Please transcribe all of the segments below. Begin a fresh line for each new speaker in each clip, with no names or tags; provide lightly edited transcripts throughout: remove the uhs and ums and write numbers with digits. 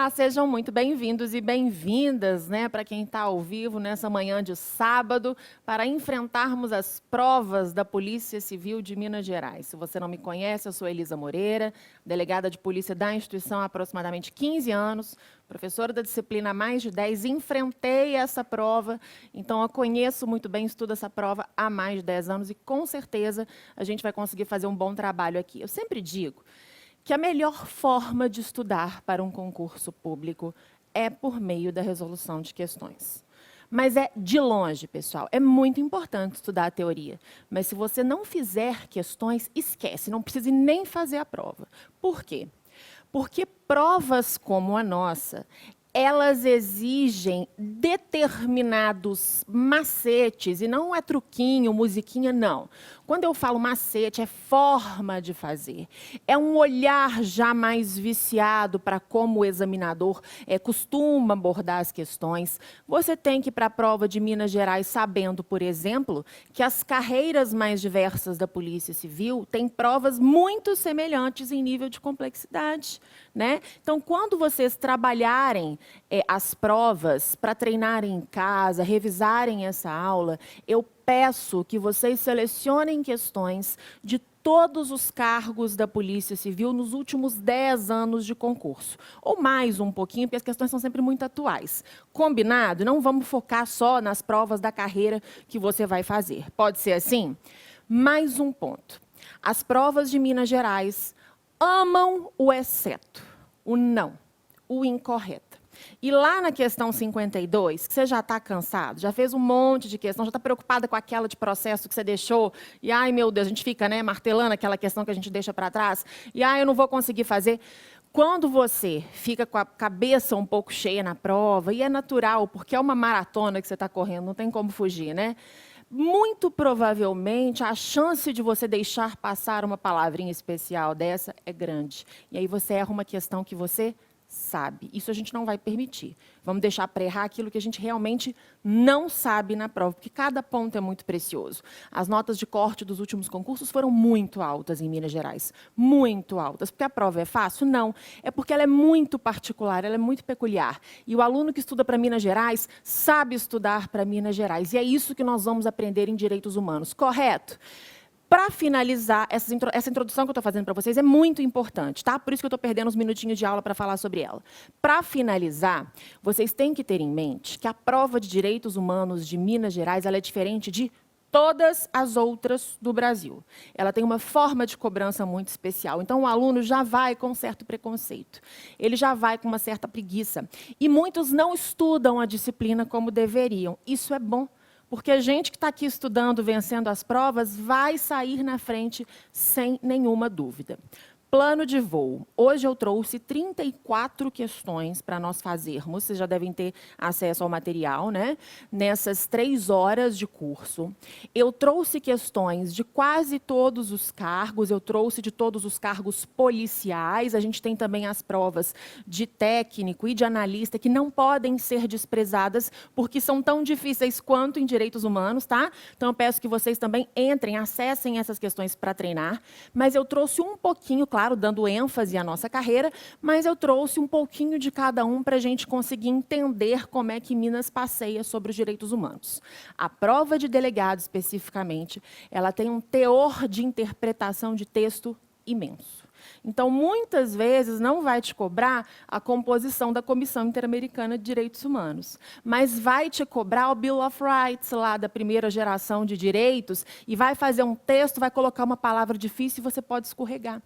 Olá, sejam muito bem-vindos e bem-vindas, né, para quem está ao vivo nessa manhã de sábado, para enfrentarmos as provas da Polícia Civil de Minas Gerais. Se você não me conhece, eu sou Elisa Moreira, delegada de polícia da instituição há aproximadamente 15 anos, professora da disciplina há mais de 10, enfrentei essa prova, então eu conheço muito bem, estudo essa prova há mais de 10 anos e com certeza a gente vai conseguir fazer um bom trabalho aqui. Eu sempre digo que a melhor forma de estudar para um concurso público é por meio da resolução de questões. Mas é de longe, pessoal, é muito importante estudar a teoria. Mas se você não fizer questões, esquece, não precisa nem fazer a prova. Por quê? Porque provas como a nossa, elas exigem determinados macetes, e não é truquinho, musiquinha, não. Quando eu falo macete, é forma de fazer. É um olhar já mais viciado para como o examinador costuma abordar as questões. Você tem que ir para a prova de Minas Gerais sabendo, por exemplo, que as carreiras mais diversas da Polícia Civil têm provas muito semelhantes em nível de complexidade, né? Então, quando vocês trabalharem as provas para treinarem em casa, revisarem essa aula, eu peço que vocês selecionem questões de todos os cargos da Polícia Civil nos últimos 10 anos de concurso. Ou mais um pouquinho, porque as questões são sempre muito atuais. Combinado? Não vamos focar só nas provas da carreira que você vai fazer. Pode ser assim? Mais um ponto. As provas de Minas Gerais amam o exceto, o não, o incorreto. E lá na questão 52, que você já está cansado, já fez um monte de questão, já está preocupada com aquela de processo que você deixou, e ai meu Deus, a gente fica martelando aquela questão que a gente deixa para trás, e ai eu não vou conseguir fazer. Quando você fica com a cabeça um pouco cheia na prova, e é natural, porque é uma maratona que você está correndo, não tem como fugir, né? Muito provavelmente, a chance de você deixar passar uma palavrinha especial dessa é grande. E aí você erra uma questão que você sabe. Isso a gente não vai permitir. Vamos deixar para errar aquilo que a gente realmente não sabe na prova, porque cada ponto é muito precioso. As notas de corte dos últimos concursos foram muito altas em Minas Gerais. Muito altas. Porque a prova é fácil? Não. É porque ela é muito particular, ela é muito peculiar. E o aluno que estuda para Minas Gerais sabe estudar para Minas Gerais. E é isso que nós vamos aprender em Direitos Humanos. Correto? Para finalizar, essa introdução que eu estou fazendo para vocês é muito importante, tá? Por isso que eu estou perdendo uns minutinhos de aula para falar sobre ela. Para finalizar, vocês têm que ter em mente que a prova de Direitos Humanos de Minas Gerais ela é diferente de todas as outras do Brasil. Ela tem uma forma de cobrança muito especial. Então, o aluno já vai com um certo preconceito. Ele já vai com uma certa preguiça. E muitos não estudam a disciplina como deveriam. Isso é bom. Porque a gente que está aqui estudando, vencendo as provas, vai sair na frente sem nenhuma dúvida. Plano de voo. Hoje eu trouxe 34 questões para nós fazermos. Vocês já devem ter acesso ao material, né? Nessas 3 horas de curso. Eu trouxe questões de quase todos os cargos. Eu trouxe de todos os cargos policiais. A gente tem também as provas de técnico e de analista que não podem ser desprezadas porque são tão difíceis quanto em direitos humanos, tá? Então eu peço que vocês também entrem, acessem essas questões para treinar. Mas eu trouxe um pouquinho, claro, dando ênfase à nossa carreira, mas eu trouxe um pouquinho de cada um para a gente conseguir entender como é que Minas passeia sobre os direitos humanos. A prova de delegado, especificamente, ela tem um teor de interpretação de texto imenso. Então, muitas vezes, não vai te cobrar a composição da Comissão Interamericana de Direitos Humanos, mas vai te cobrar o Bill of Rights, lá da primeira geração de direitos, e vai fazer um texto, vai colocar uma palavra difícil e você pode escorregar.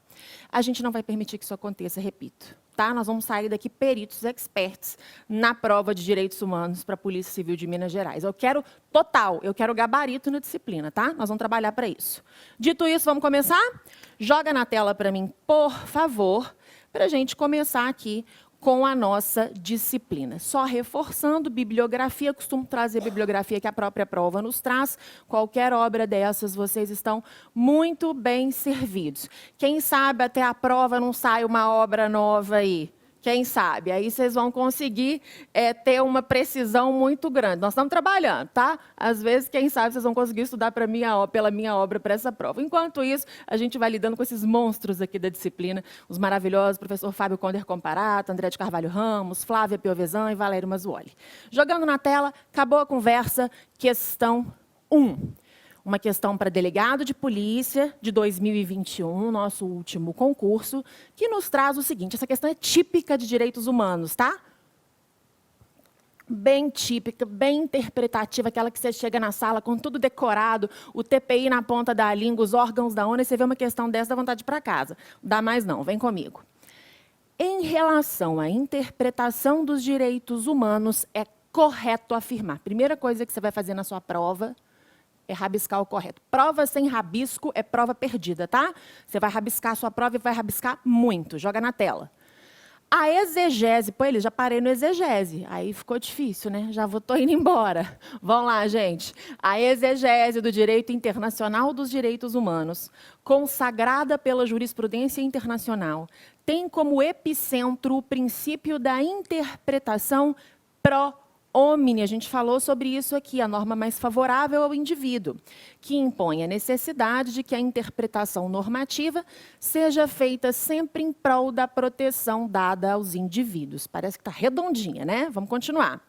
A gente não vai permitir que isso aconteça, repito. Tá? Nós vamos sair daqui peritos, experts, na prova de Direitos Humanos para a Polícia Civil de Minas Gerais. Eu quero total, eu quero gabarito na disciplina, tá? Nós vamos trabalhar para isso. Dito isso, vamos começar? Joga na tela para mim, por favor, para a gente começar aqui com a nossa disciplina. Só reforçando, bibliografia, costumo trazer bibliografia que a própria prova nos traz. Qualquer obra dessas, vocês estão muito bem servidos. Quem sabe até a prova não sai uma obra nova aí, Quem sabe? Aí vocês vão conseguir ter uma precisão muito grande. Nós estamos trabalhando, tá? Às vezes, quem sabe, vocês vão conseguir estudar pela minha obra para essa prova. Enquanto isso, a gente vai lidando com esses monstros aqui da disciplina, os maravilhosos professor Fábio Conder Comparato, André de Carvalho Ramos, Flávia Piovesan e Valério Mazzuoli. Jogando na tela, acabou a conversa, questão 1. Uma questão para delegado de polícia de 2021, nosso último concurso, que nos traz o seguinte, essa questão é típica de direitos humanos, tá? Bem típica, bem interpretativa, aquela que você chega na sala com tudo decorado, o TPI na ponta da língua, os órgãos da ONU, e você vê uma questão dessa, dá vontade de ir para casa. Não dá mais não, vem comigo. Em relação à interpretação dos direitos humanos, é correto afirmar. Primeira coisa que você vai fazer na sua prova é rabiscar o correto. Prova sem rabisco é prova perdida, tá? Você vai rabiscar a sua prova e vai rabiscar muito. Joga na tela. A exegese, pô, já parei no exegese. Aí ficou difícil, né? Tô indo embora. Vamos lá, gente. A exegese do direito internacional dos direitos humanos, consagrada pela jurisprudência internacional, tem como epicentro o princípio da interpretação pro homine, a gente falou sobre isso aqui, a norma mais favorável ao indivíduo, que impõe a necessidade de que a interpretação normativa seja feita sempre em prol da proteção dada aos indivíduos. Parece que está redondinha, né? Vamos continuar.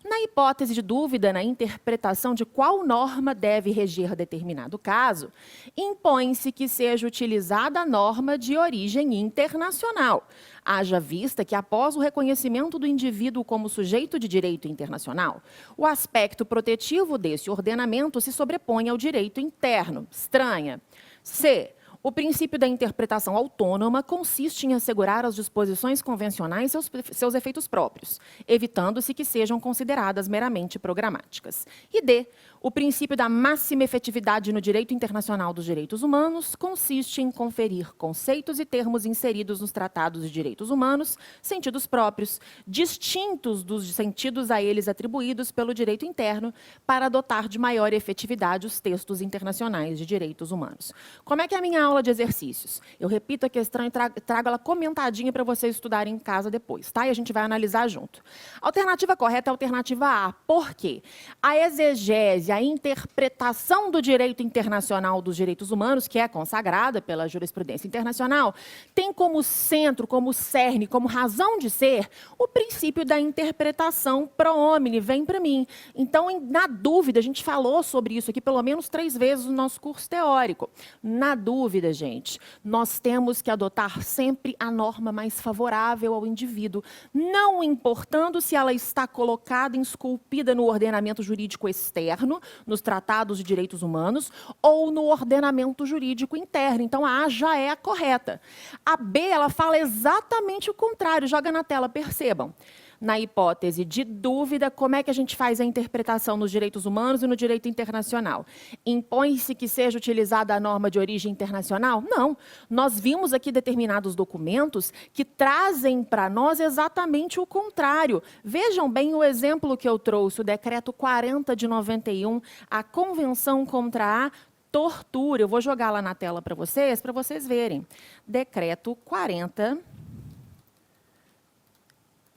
Na hipótese de dúvida na interpretação de qual norma deve reger determinado caso, impõe-se que seja utilizada a norma de origem internacional, haja vista que, após o reconhecimento do indivíduo como sujeito de direito internacional, o aspecto protetivo desse ordenamento se sobrepõe ao direito interno. Estranha. C. O princípio da interpretação autônoma consiste em assegurar às disposições convencionais seus efeitos próprios, evitando-se que sejam consideradas meramente programáticas. E D. O princípio da máxima efetividade no direito internacional dos direitos humanos consiste em conferir conceitos e termos inseridos nos tratados de direitos humanos, sentidos próprios, distintos dos sentidos a eles atribuídos pelo direito interno, para adotar de maior efetividade os textos internacionais de direitos humanos. Como é que é a minha aula de exercícios? Eu repito a questão e trago ela comentadinha para vocês estudarem em casa depois, tá? E a gente vai analisar junto. A alternativa correta é a alternativa A. Por quê? A exegese, a interpretação do direito internacional dos direitos humanos, que é consagrada pela jurisprudência internacional, tem como centro, como cerne, como razão de ser, o princípio da interpretação pro homine, vem para mim. Então, na dúvida, a gente falou sobre isso aqui pelo menos 3 vezes no nosso curso teórico. Na dúvida, gente, nós temos que adotar sempre a norma mais favorável ao indivíduo, não importando se ela está colocada, esculpida no ordenamento jurídico externo, nos tratados de direitos humanos, ou no ordenamento jurídico interno. Então, a A já é a correta. A B, ela fala exatamente o contrário. Joga na tela, percebam. Na hipótese de dúvida, como é que a gente faz a interpretação nos direitos humanos e no direito internacional? Impõe-se que seja utilizada a norma de origem internacional? Não. Nós vimos aqui determinados documentos que trazem para nós exatamente o contrário. Vejam bem o exemplo que eu trouxe, o Decreto 40 de 91, a Convenção contra a Tortura. Eu vou jogar lá na tela para vocês verem. Decreto 40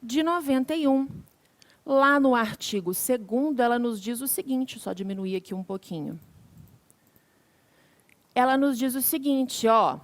de 91. Lá no artigo 2º, ela nos diz o seguinte, só diminuir aqui um pouquinho. Ela nos diz o seguinte, ó,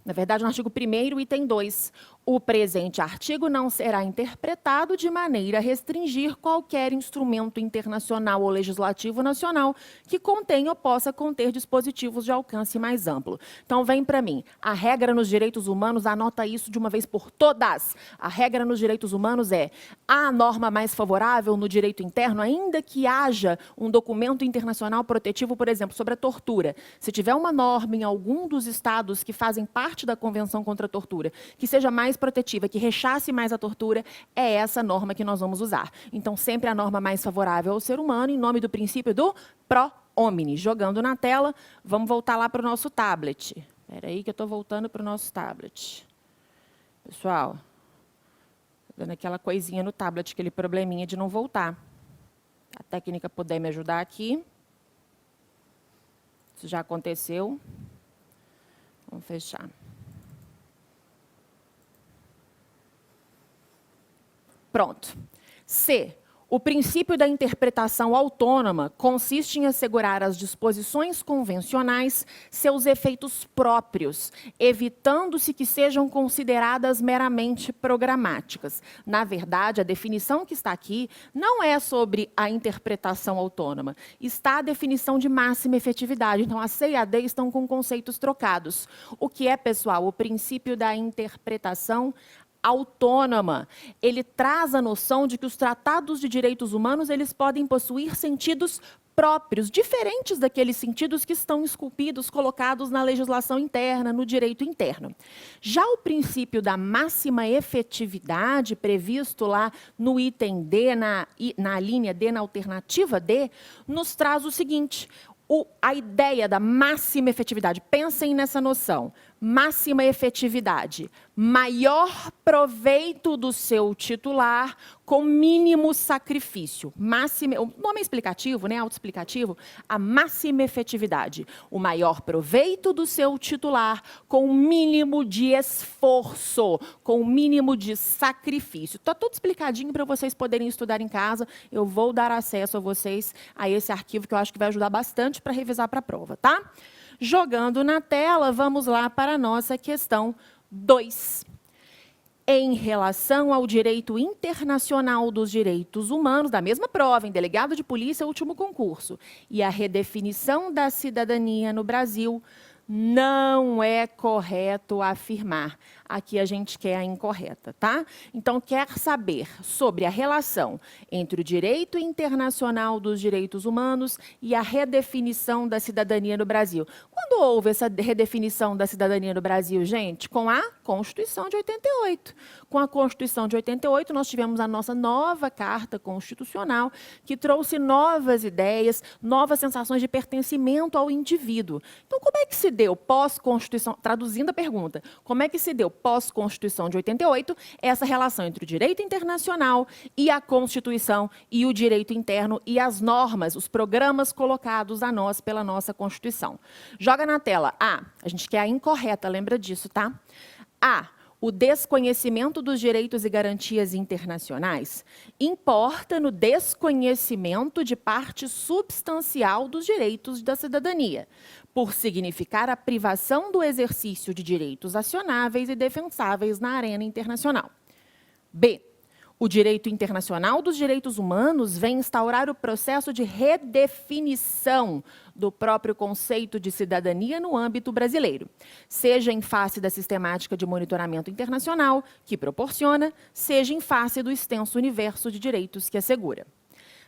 na verdade, no artigo 1º, item 2, o presente artigo não será interpretado de maneira a restringir qualquer instrumento internacional ou legislativo nacional que contenha ou possa conter dispositivos de alcance mais amplo. Então, vem para mim. A regra nos direitos humanos, anota isso de uma vez por todas. A regra nos direitos humanos é a norma mais favorável no direito interno, ainda que haja um documento internacional protetivo, por exemplo, sobre a tortura. Se tiver uma norma em algum dos estados que fazem parte da Convenção contra a Tortura, que seja mais protetiva, que rechace mais a tortura, é essa norma que nós vamos usar. Então, sempre a norma mais favorável ao ser humano, em nome do princípio do pro homine. Jogando na tela, vamos voltar lá para o nosso tablet. Espera aí que eu estou voltando para o nosso tablet. Pessoal, dando aquela coisinha no tablet, aquele probleminha de não voltar. A técnica puder me ajudar aqui. Isso já aconteceu. Vamos fechar. Pronto. C. O princípio da interpretação autônoma consiste em assegurar às disposições convencionais seus efeitos próprios, evitando-se que sejam consideradas meramente programáticas. Na verdade, a definição que está aqui não é sobre a interpretação autônoma, está a definição de máxima efetividade. Então, a C e a D estão com conceitos trocados. O que é, pessoal? O princípio da interpretação autônoma. Ele traz a noção de que os tratados de direitos humanos eles podem possuir sentidos próprios, diferentes daqueles sentidos que estão esculpidos, colocados na legislação interna, no direito interno. Já o princípio da máxima efetividade, previsto lá no item D, na linha D, na alternativa D, nos traz o seguinte: a ideia da máxima efetividade. Pensem nessa noção. Máxima efetividade. Maior proveito do seu titular com mínimo sacrifício. Máxima, o nome é explicativo, né? Autoexplicativo. A máxima efetividade. O maior proveito do seu titular com mínimo de esforço, com mínimo de sacrifício. Está tudo explicadinho para vocês poderem estudar em casa. Eu vou dar acesso a vocês a esse arquivo que eu acho que vai ajudar bastante para revisar para a prova, tá? Jogando na tela, vamos lá para a nossa questão 2. Em relação ao direito internacional dos direitos humanos, da mesma prova, em delegado de polícia, último concurso, e a redefinição da cidadania no Brasil, não é correto afirmar. Aqui a gente quer a incorreta, tá? Então, quer saber sobre a relação entre o direito internacional dos direitos humanos e a redefinição da cidadania no Brasil. Quando houve essa redefinição da cidadania no Brasil, gente? Com a Constituição de 88. Com a Constituição de 88, nós tivemos a nossa nova Carta Constitucional, que trouxe novas ideias, novas sensações de pertencimento ao indivíduo. Então, como é que se deu pós-Constituição, traduzindo a pergunta, como é que se deu pós-Constituição de 88 essa relação entre o direito internacional e a Constituição e o direito interno e as normas, os programas colocados a nós pela nossa Constituição? Joga na tela. A gente quer a incorreta, lembra disso, tá? A. O desconhecimento dos direitos e garantias internacionais importa no desconhecimento de parte substancial dos direitos da cidadania, por significar a privação do exercício de direitos acionáveis e defensáveis na arena internacional. B. O direito internacional dos direitos humanos vem instaurar o processo de redefinição do próprio conceito de cidadania no âmbito brasileiro, seja em face da sistemática de monitoramento internacional que proporciona, seja em face do extenso universo de direitos que assegura.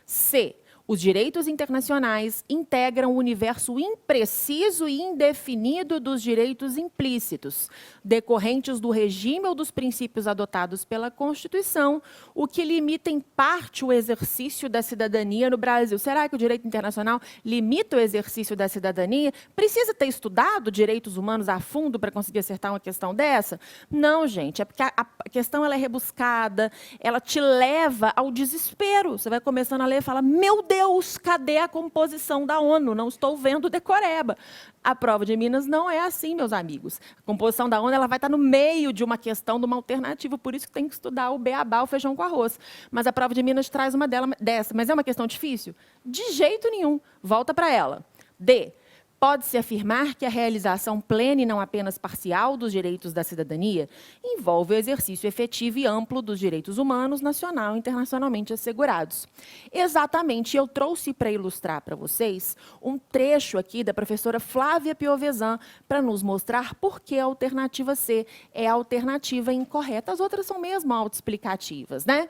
C. Os direitos internacionais integram o universo impreciso e indefinido dos direitos implícitos, decorrentes do regime ou dos princípios adotados pela Constituição, o que limita em parte o exercício da cidadania no Brasil. Será que o direito internacional limita o exercício da cidadania? Precisa ter estudado direitos humanos a fundo para conseguir acertar uma questão dessa? Não, gente, é porque a questão ela é rebuscada, ela te leva ao desespero. Você vai começando a ler e fala, meu Deus, cadê a composição da ONU? Não estou vendo decoreba. A prova de Minas não é assim, meus amigos. A composição da ONU ela vai estar no meio de uma questão, de uma alternativa, por isso que tem que estudar o beabá, o feijão com arroz. Mas a prova de Minas traz uma dessa. Mas é uma questão difícil? De jeito nenhum. Volta para ela. D. Pode-se afirmar que a realização plena e não apenas parcial dos direitos da cidadania envolve o exercício efetivo e amplo dos direitos humanos, nacional e internacionalmente assegurados. Exatamente, eu trouxe para ilustrar para vocês um trecho aqui da professora Flávia Piovesan para nos mostrar por que a alternativa C é a alternativa incorreta. As outras são mesmo autoexplicativas, né?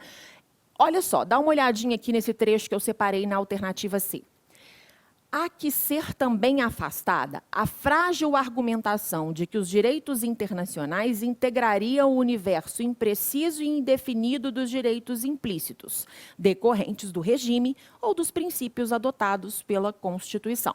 Olha só, dá uma olhadinha aqui nesse trecho que eu separei na alternativa C. Há que ser também afastada a frágil argumentação de que os direitos internacionais integrariam o universo impreciso e indefinido dos direitos implícitos, decorrentes do regime ou dos princípios adotados pela Constituição.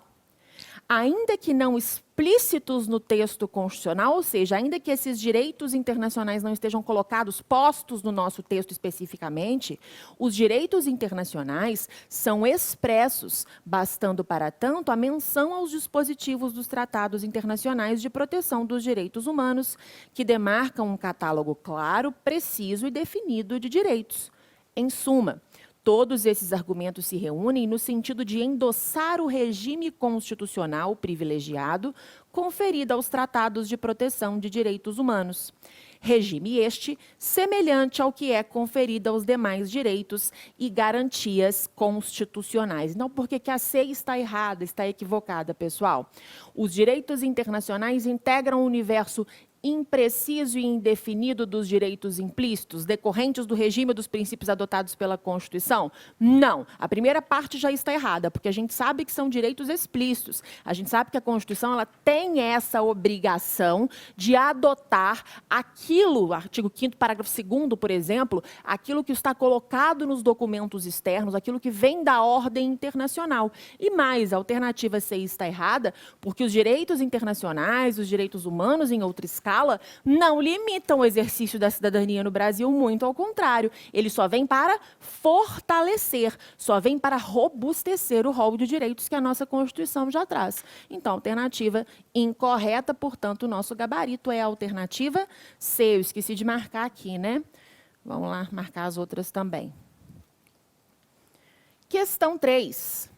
Ainda que não explícitos no texto constitucional, ou seja, ainda que esses direitos internacionais não estejam colocados, postos no nosso texto especificamente, os direitos internacionais são expressos, bastando para tanto a menção aos dispositivos dos tratados internacionais de proteção dos direitos humanos, que demarcam um catálogo claro, preciso e definido de direitos. Em suma, todos esses argumentos se reúnem no sentido de endossar o regime constitucional privilegiado conferido aos tratados de proteção de direitos humanos. Regime este semelhante ao que é conferido aos demais direitos e garantias constitucionais. Não porque que a C está errada, está equivocada, pessoal. Os direitos internacionais integram o universo impreciso e indefinido dos direitos implícitos, decorrentes do regime dos princípios adotados pela Constituição? Não. A primeira parte já está errada, porque a gente sabe que são direitos explícitos. A gente sabe que a Constituição ela tem essa obrigação de adotar aquilo, artigo 5º, parágrafo 2º, por exemplo, aquilo que está colocado nos documentos externos, aquilo que vem da ordem internacional. E mais, a alternativa C está errada, porque os direitos internacionais, os direitos humanos, em outra escala, não limitam o exercício da cidadania no Brasil, muito ao contrário. Ele só vem para fortalecer, só vem para robustecer o rol de direitos que a nossa Constituição já traz. Então, alternativa incorreta, portanto, o nosso gabarito é a alternativa C. Eu esqueci de marcar aqui, né? Vamos lá, marcar as outras também. Questão 3.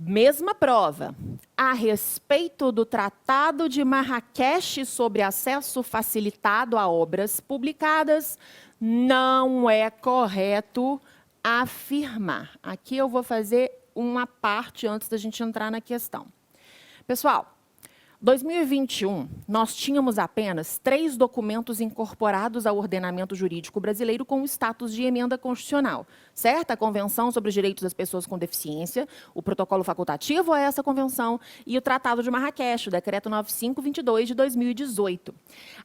Mesma prova. A respeito do Tratado de Marrakech sobre acesso facilitado a obras publicadas, não é correto afirmar. Aqui eu vou fazer uma parte antes da gente entrar na questão. Pessoal, 2021, nós tínhamos apenas 3 documentos incorporados ao ordenamento jurídico brasileiro com o status de emenda constitucional, certo? A Convenção sobre os Direitos das Pessoas com Deficiência, o protocolo facultativo a essa convenção e o Tratado de Marrakech, o Decreto 9522 de 2018.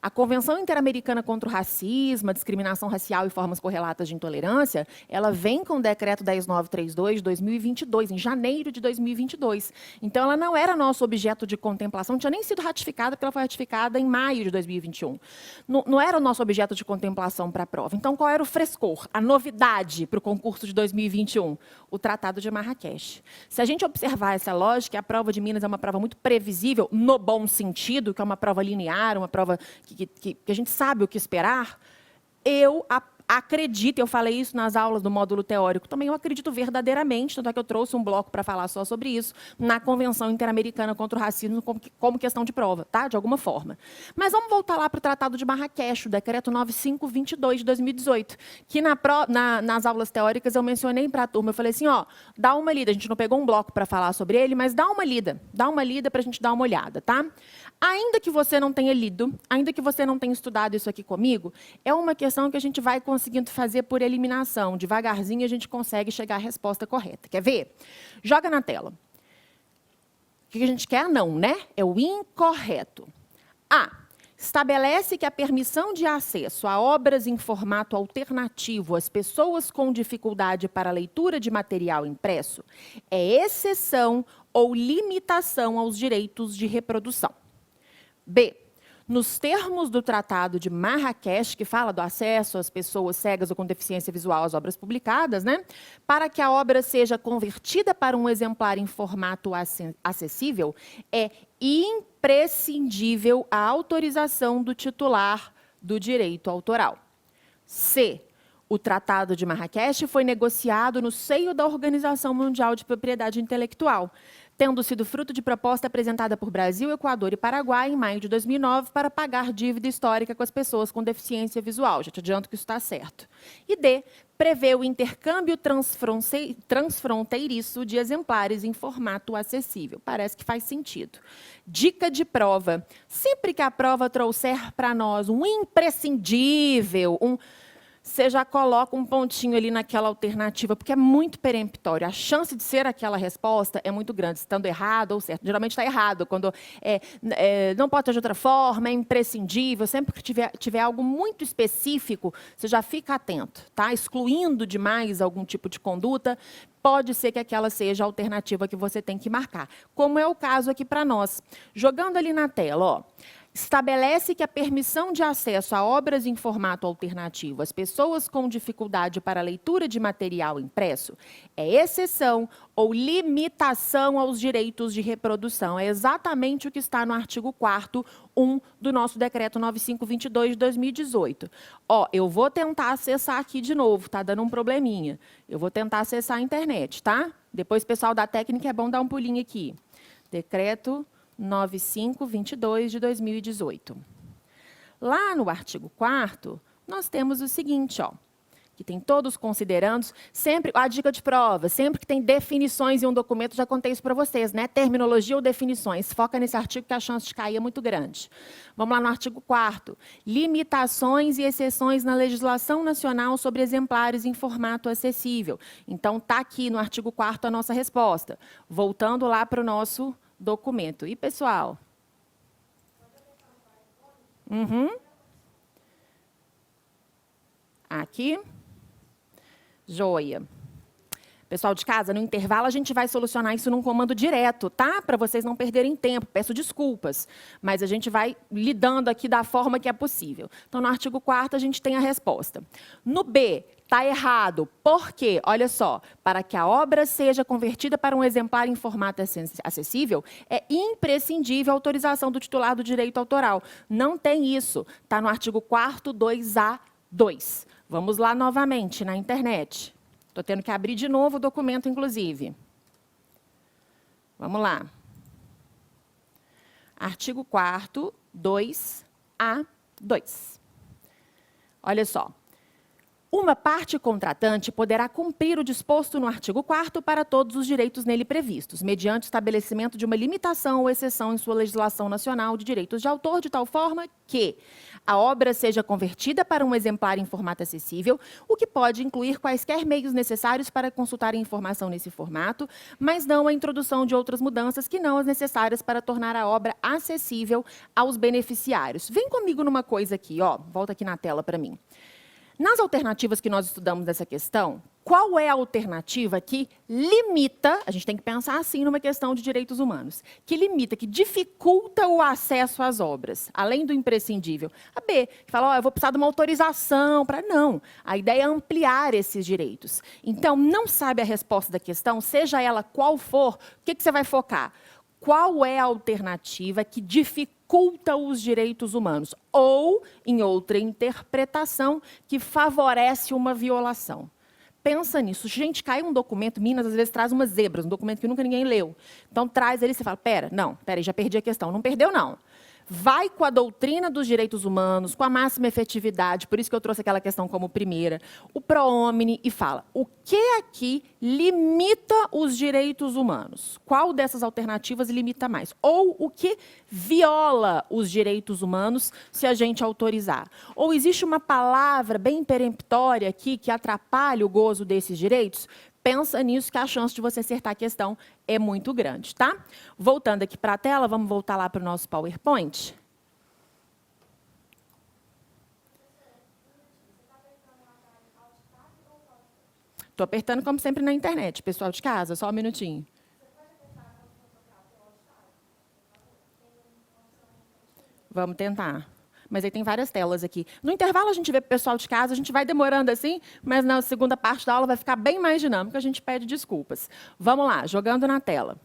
A Convenção Interamericana contra o Racismo, a Discriminação Racial e Formas Correlatas de Intolerância, ela vem com o Decreto 10932 de 2022, em janeiro de 2022. Então, ela não era nosso objeto de contemplação, tinha nem sido ratificada, porque ela foi ratificada em maio de 2021. Não era o nosso objeto de contemplação para a prova. Então, qual era o frescor, a novidade para o concurso de 2021? O Tratado de Marrakech. Se a gente observar essa lógica, a prova de Minas é uma prova muito previsível, no bom sentido, que é uma prova linear, uma prova que a gente sabe o que esperar, eu acredito, eu falei isso nas aulas do módulo teórico, também eu acredito verdadeiramente, tanto é que eu trouxe um bloco para falar só sobre isso, na Convenção Interamericana contra o Racismo, como questão de prova, tá? De alguma forma. Mas vamos voltar lá para o Tratado de Marrakech, o Decreto 9522 de 2018, que nas aulas teóricas eu mencionei para a turma, eu falei assim, ó, dá uma lida, a gente não pegou um bloco para falar sobre ele, mas dá uma lida para a gente dar uma olhada, tá? Ainda que você não tenha lido, ainda que você não tenha estudado isso aqui comigo, é uma questão que a gente vai conseguindo fazer por eliminação. Devagarzinho a gente consegue chegar à resposta correta. Quer ver? Joga na tela. O que a gente quer? Não, né? É o incorreto. A. Estabelece que a permissão de acesso a obras em formato alternativo às pessoas com dificuldade para a leitura de material impresso é exceção ou limitação aos direitos de reprodução. B. Nos termos do Tratado de Marrakech, que fala do acesso às pessoas cegas ou com deficiência visual às obras publicadas, né, para que a obra seja convertida para um exemplar em formato acessível, é imprescindível a autorização do titular do direito autoral. C. O Tratado de Marrakech foi negociado no seio da Organização Mundial de Propriedade Intelectual, tendo sido fruto de proposta apresentada por Brasil, Equador e Paraguai em maio de 2009 para pagar dívida histórica com as pessoas com deficiência visual. Já te adianto que isso está certo. E D. Prevê o intercâmbio transfronteiriço de exemplares em formato acessível. Parece que faz sentido. Dica de prova. Sempre que a prova trouxer para nós um imprescindível, você já coloca um pontinho ali naquela alternativa, porque é muito peremptório. A chance de ser aquela resposta é muito grande, estando errado ou certo. Geralmente está errado, quando não pode ter de outra forma, é imprescindível. Sempre que tiver algo muito específico, você já fica atento, tá? Excluindo demais algum tipo de conduta, pode ser que aquela seja a alternativa que você tem que marcar. Como é o caso aqui para nós. Jogando ali na tela, ó. estabelece que a permissão de acesso a obras em formato alternativo às pessoas com dificuldade para a leitura de material impresso é exceção ou limitação aos direitos de reprodução. É exatamente o que está no artigo 4º, 1 do nosso decreto 9522 de 2018. Ó, eu vou tentar acessar aqui de novo, tá dando um probleminha. Eu vou tentar acessar a internet, tá? Depois, pessoal da técnica, é bom dar um pulinho aqui. Decreto 9522 de 2018. Lá no artigo 4º, nós temos o seguinte, ó, que tem todos os considerandos, sempre, a dica de prova, sempre que tem definições em um documento, já contei isso para vocês, né? Terminologia ou definições, foca nesse artigo que a chance de cair é muito grande. Vamos lá no artigo 4º, limitações e exceções na legislação nacional sobre exemplares em formato acessível. Então, está aqui no artigo 4º a nossa resposta. Voltando lá para o nosso documento. E, pessoal? Aqui. Joia. Pessoal de casa, no intervalo a gente vai solucionar isso num comando direto, tá? Para vocês não perderem tempo, peço desculpas. Mas a gente vai lidando aqui da forma que é possível. Então, no artigo 4º, a gente tem a resposta. No B, está errado. Por quê? Olha só, para que a obra seja convertida para um exemplar em formato acessível, é imprescindível a autorização do titular do direito autoral. Não tem isso. Está no artigo 4º, 2A2. Vamos lá novamente na internet. Estou tendo que abrir de novo o documento, inclusive. Vamos lá. Artigo 4º, 2A2. Olha só. Uma parte contratante poderá cumprir o disposto no artigo 4º para todos os direitos nele previstos, mediante estabelecimento de uma limitação ou exceção em sua legislação nacional de direitos de autor, de tal forma que a obra seja convertida para um exemplar em formato acessível, o que pode incluir quaisquer meios necessários para consultar a informação nesse formato, mas não a introdução de outras mudanças que não as necessárias para tornar a obra acessível aos beneficiários. Vem comigo numa coisa aqui, ó, volta aqui na tela para mim. Nas alternativas que nós estudamos dessa questão, qual é a alternativa que limita, a gente tem que pensar assim numa questão de direitos humanos, que limita, que dificulta o acesso às obras, além do imprescindível? A B, que fala, ó, eu vou precisar de uma autorização para... Não, a ideia é ampliar esses direitos. Então, não sabe a resposta da questão, seja ela qual for, o que você vai focar? Qual é a alternativa que dificulta os direitos humanos? Ou, em outra interpretação, que favorece uma violação. Pensa nisso. Gente, cai um documento, Minas às vezes traz umas zebras, um documento que nunca ninguém leu. Então, traz ele e você fala, pera, já perdi a questão. Não perdeu, não. Vai com a doutrina dos direitos humanos, com a máxima efetividade, por isso que eu trouxe aquela questão como primeira, o pro homine, e fala, o que aqui limita os direitos humanos? Qual dessas alternativas limita mais? Ou o que viola os direitos humanos se a gente autorizar? Ou existe uma palavra bem peremptória aqui que atrapalha o gozo desses direitos? Pensa nisso que a chance de você acertar a questão é muito grande, tá? Voltando aqui para a tela, vamos voltar lá para o nosso PowerPoint. Estou apertando como sempre na internet, pessoal de casa, só um minutinho. Vamos tentar. Mas aí tem várias telas aqui. No intervalo, a gente vê para o pessoal de casa, a gente vai demorando assim, mas na segunda parte da aula vai ficar bem mais dinâmico, a gente pede desculpas. Vamos lá, jogando na tela.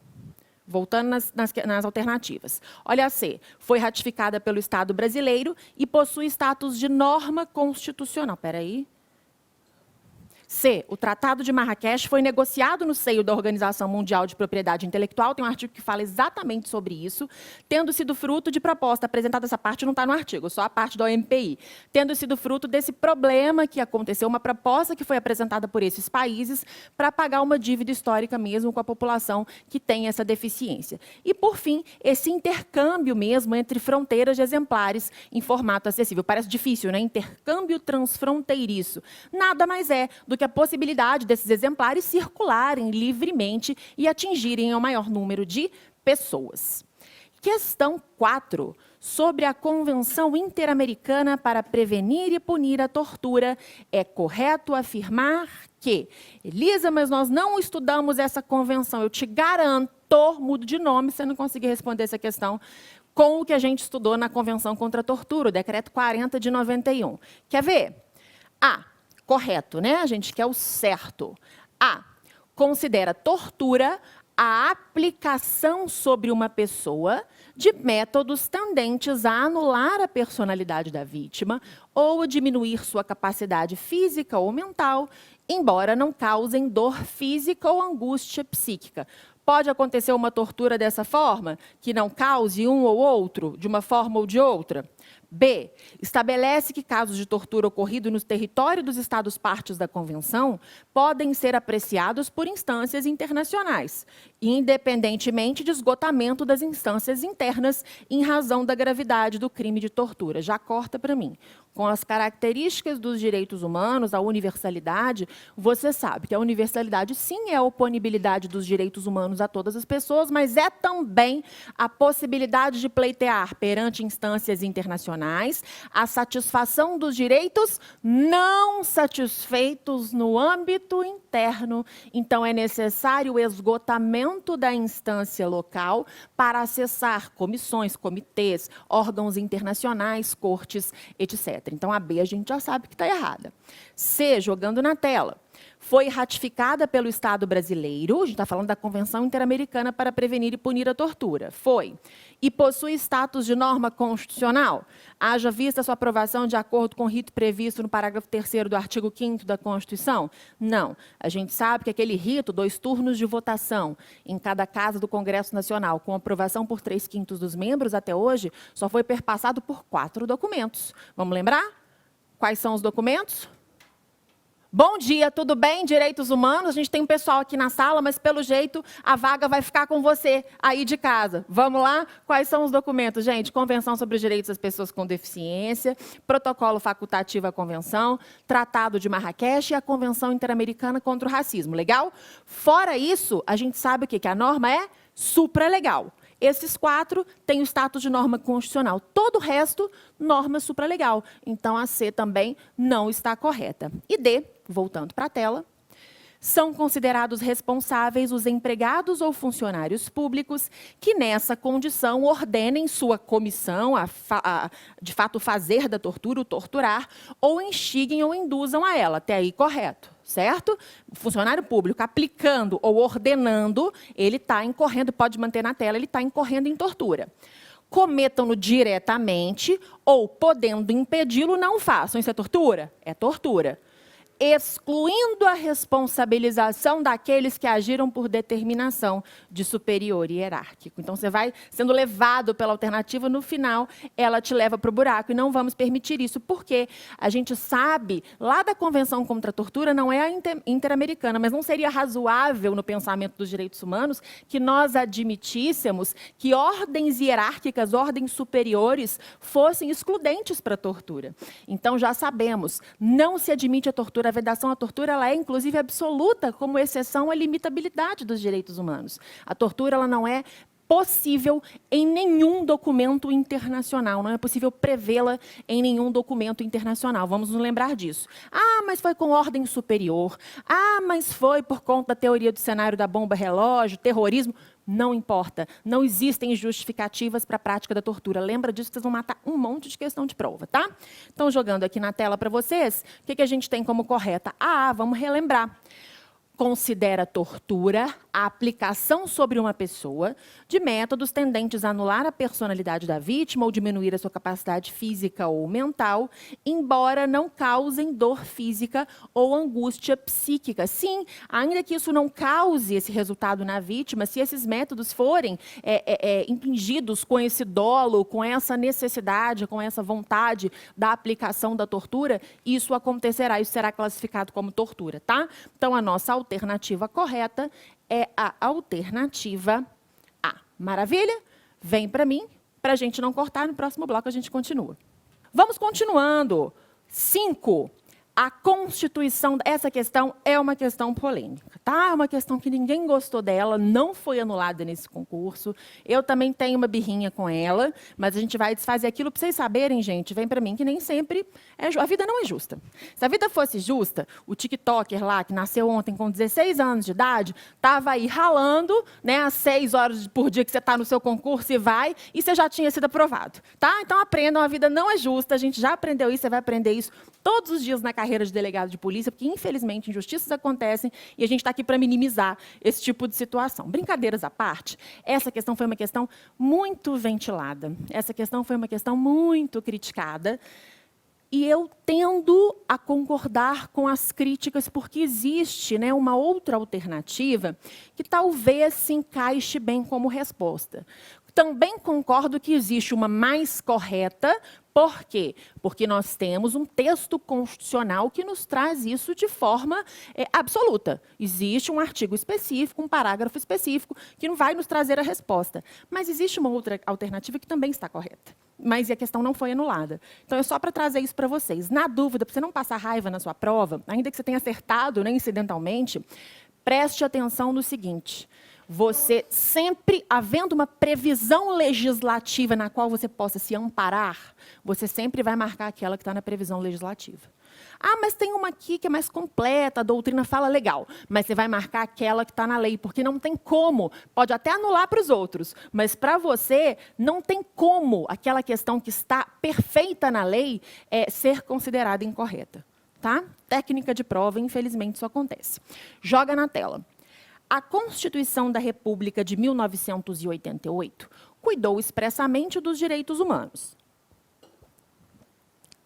Voltando nas alternativas. Olha a C, foi ratificada pelo Estado brasileiro e possui status de norma constitucional. Espera aí. C, o Tratado de Marrakech foi negociado no seio da Organização Mundial de Propriedade Intelectual, tem um artigo que fala exatamente sobre isso, tendo sido fruto de proposta apresentada, essa parte não está no artigo, só a parte do OMPI, tendo sido fruto desse problema que aconteceu, uma proposta que foi apresentada por esses países para pagar uma dívida histórica mesmo com a população que tem essa deficiência. E, por fim, esse intercâmbio mesmo entre fronteiras de exemplares em formato acessível. Parece difícil, né? Intercâmbio transfronteiriço. Nada mais é do que a possibilidade desses exemplares circularem livremente e atingirem o maior número de pessoas. Questão 4. Sobre a Convenção Interamericana para Prevenir e Punir a Tortura, é correto afirmar que... Elisa, mas nós não estudamos essa convenção. Eu te garanto, mudo de nome, se você não conseguir responder essa questão com o que a gente estudou na Convenção contra a Tortura, o Decreto 40 de 91. Quer ver? A, correto, né? A gente quer o certo. A, considera tortura a aplicação sobre uma pessoa de métodos tendentes a anular a personalidade da vítima ou a diminuir sua capacidade física ou mental, embora não causem dor física ou angústia psíquica. Pode acontecer uma tortura dessa forma, que não cause um ou outro, de uma forma ou de outra? B, estabelece que casos de tortura ocorridos no território dos Estados-partes da Convenção podem ser apreciados por instâncias internacionais, independentemente de esgotamento das instâncias internas em razão da gravidade do crime de tortura. Já corta para mim. Com as características dos direitos humanos, a universalidade, você sabe que a universalidade, sim, é a oponibilidade dos direitos humanos a todas as pessoas, mas é também a possibilidade de pleitear perante instâncias internacionais a satisfação dos direitos não satisfeitos no âmbito interno. Então, é necessário o esgotamento da instância local para acessar comissões, comitês, órgãos internacionais, cortes, etc. Então, a B a gente já sabe que está errada. C, jogando na tela. Foi ratificada pelo Estado brasileiro, a gente está falando da Convenção Interamericana para Prevenir e Punir a Tortura. Foi. E possui status de norma constitucional, haja vista sua aprovação de acordo com o rito previsto no parágrafo 3º do artigo 5º da Constituição? Não. A gente sabe que aquele rito, 2 turnos de votação em cada casa do Congresso Nacional, com aprovação por 3/5 dos membros até hoje, só foi perpassado por 4 documentos. Vamos lembrar? Quais são os documentos? Bom dia, tudo bem? Direitos humanos, a gente tem um pessoal aqui na sala, mas pelo jeito a vaga vai ficar com você aí de casa. Vamos lá? Quais são os documentos, gente? Convenção sobre os Direitos das Pessoas com Deficiência, Protocolo Facultativo à Convenção, Tratado de Marrakech e a Convenção Interamericana contra o Racismo. Legal? Fora isso, a gente sabe o quê? Que a norma é supralegal. Esses 4 têm o status de norma constitucional. Todo o resto, norma supralegal. Então, a C também não está correta. E D, voltando para a tela, são considerados responsáveis os empregados ou funcionários públicos que, nessa condição, ordenem sua comissão de fato, fazer da tortura, o torturar, ou instiguem ou induzam a ela. Até aí, correto. Certo? O funcionário público aplicando ou ordenando, ele está incorrendo, pode manter na tela, ele está incorrendo em tortura. Cometam-no diretamente ou, podendo impedi-lo, não façam. Isso é tortura? É tortura. Excluindo a responsabilização daqueles que agiram por determinação de superior hierárquico. Então, você vai sendo levado pela alternativa, no final, ela te leva para o buraco, e não vamos permitir isso, porque a gente sabe, lá da Convenção contra a Tortura, não é a interamericana, mas não seria razoável no pensamento dos direitos humanos que nós admitíssemos que ordens hierárquicas, ordens superiores, fossem excludentes para a tortura. Então, já sabemos, não se admite a tortura. A vedação à tortura ela é, inclusive, absoluta, como exceção à limitabilidade dos direitos humanos. A tortura ela não é possível em nenhum documento internacional, não é possível prevê-la em nenhum documento internacional. Vamos nos lembrar disso. Ah, mas foi com ordem superior. Ah, mas foi por conta da teoria do cenário da bomba relógio, terrorismo. Não importa. Não existem justificativas para a prática da tortura. Lembra disso que vocês vão matar um monte de questão de prova, tá? Então, jogando aqui na tela para vocês, o que a gente tem como correta? Ah, vamos relembrar. Considera tortura a aplicação sobre uma pessoa de métodos tendentes a anular a personalidade da vítima ou diminuir a sua capacidade física ou mental, embora não causem dor física ou angústia psíquica. Sim, ainda que isso não cause esse resultado na vítima, se esses métodos forem impingidos com esse dolo, com essa necessidade, com essa vontade da aplicação da tortura, isso acontecerá, isso será classificado como tortura, tá? Então, a nossa alternativa correta é a alternativa A. Maravilha? Vem para mim, para a gente não cortar. No próximo bloco a gente continua. Vamos continuando. 5. A Constituição, essa questão é uma questão polêmica, tá? É uma questão que ninguém gostou dela, não foi anulada nesse concurso. Eu também tenho uma birrinha com ela, mas a gente vai desfazer aquilo para vocês saberem, gente, vem para mim que nem sempre a vida não é justa. Se a vida fosse justa, o TikToker lá, que nasceu ontem com 16 anos de idade, estava aí ralando, né, às 6 horas por dia que você está no seu concurso e vai, e você já tinha sido aprovado, tá? Então aprendam, a vida não é justa, a gente já aprendeu isso, você vai aprender isso todos os dias na carreira de delegado de polícia, porque, infelizmente, injustiças acontecem e a gente está aqui para minimizar esse tipo de situação. Brincadeiras à parte, essa questão foi uma questão muito ventilada, essa questão foi uma questão muito criticada, e eu tendo a concordar com as críticas, porque existe, né, uma outra alternativa que talvez se encaixe bem como resposta. Também concordo que existe uma mais correta. Por quê? Porque nós temos um texto constitucional que nos traz isso de forma absoluta. Existe um artigo específico, um parágrafo específico, que não vai nos trazer a resposta. Mas existe uma outra alternativa que também está correta. Mas a questão não foi anulada. Então, é só para trazer isso para vocês. Na dúvida, para você não passar raiva na sua prova, ainda que você tenha acertado, né, incidentalmente, preste atenção no seguinte: você sempre, havendo uma previsão legislativa na qual você possa se amparar, você sempre vai marcar aquela que está na previsão legislativa. Ah, mas tem uma aqui que é mais completa, a doutrina fala legal, mas você vai marcar aquela que está na lei, porque não tem como, pode até anular para os outros, mas para você não tem como aquela questão que está perfeita na lei ser considerada incorreta. Tá? Técnica de prova, infelizmente, isso acontece. Joga na tela. A Constituição da República de 1988 cuidou expressamente dos direitos humanos,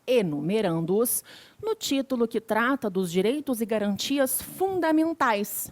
enumerando-os no título que trata dos direitos e garantias fundamentais.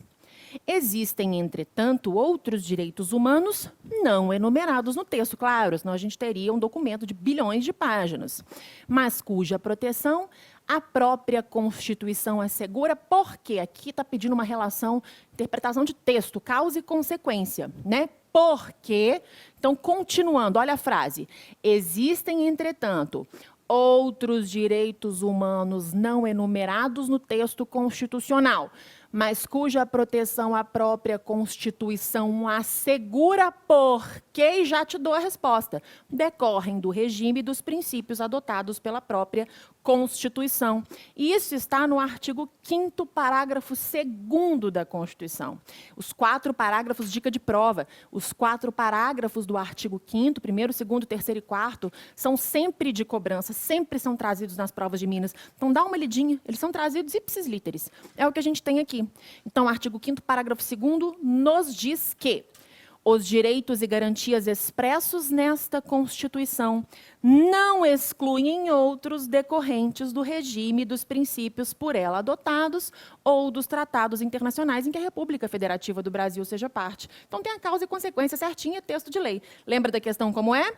Existem, entretanto, outros direitos humanos não enumerados no texto, claro, senão a gente teria um documento de bilhões de páginas, mas cuja proteção a própria Constituição assegura, porque aqui está pedindo uma relação, interpretação de texto, causa e consequência, né? Porque, então, continuando, olha a frase, existem, entretanto, outros direitos humanos não enumerados no texto constitucional, mas cuja proteção a própria Constituição assegura, porque, e já te dou a resposta, decorrem do regime e dos princípios adotados pela própria Constituição. E isso está no artigo 5º, parágrafo 2º da Constituição. Os 4 parágrafos, dica de prova, os 4 parágrafos do artigo 5º, 1º, 2º, 3º e 4º, são sempre de cobrança, sempre são trazidos nas provas de Minas. Então, dá uma lidinha, eles são trazidos ipsis literis. É o que a gente tem aqui. Então, o artigo 5º, parágrafo 2º, nos diz que os direitos e garantias expressos nesta Constituição não excluem outros decorrentes do regime e dos princípios por ela adotados ou dos tratados internacionais em que a República Federativa do Brasil seja parte. Então, tem a causa e consequência certinha, texto de lei. Lembra da questão como é?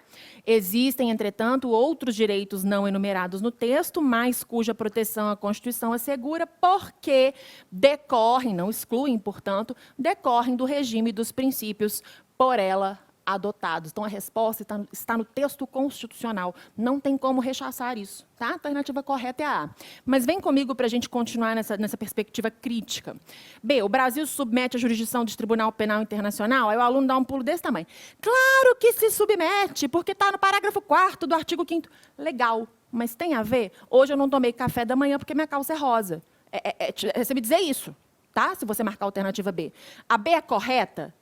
Existem, entretanto, outros direitos não enumerados no texto, mas cuja proteção a Constituição assegura, porque decorrem, não excluem, portanto, decorrem do regime e dos princípios por ela adotados. Então, a resposta está no texto constitucional. Não tem como rechaçar isso. Tá? A alternativa correta é a A. Mas vem comigo para a gente continuar nessa perspectiva crítica. B, o Brasil se submete à jurisdição do Tribunal Penal Internacional? Aí o aluno dá um pulo desse tamanho. Claro que se submete, porque está no parágrafo 4º do artigo 5º. Legal, mas tem a ver? Hoje eu não tomei café da manhã porque minha calça é rosa. Você me dizer isso, tá? Se você marcar a alternativa B. A B é correta?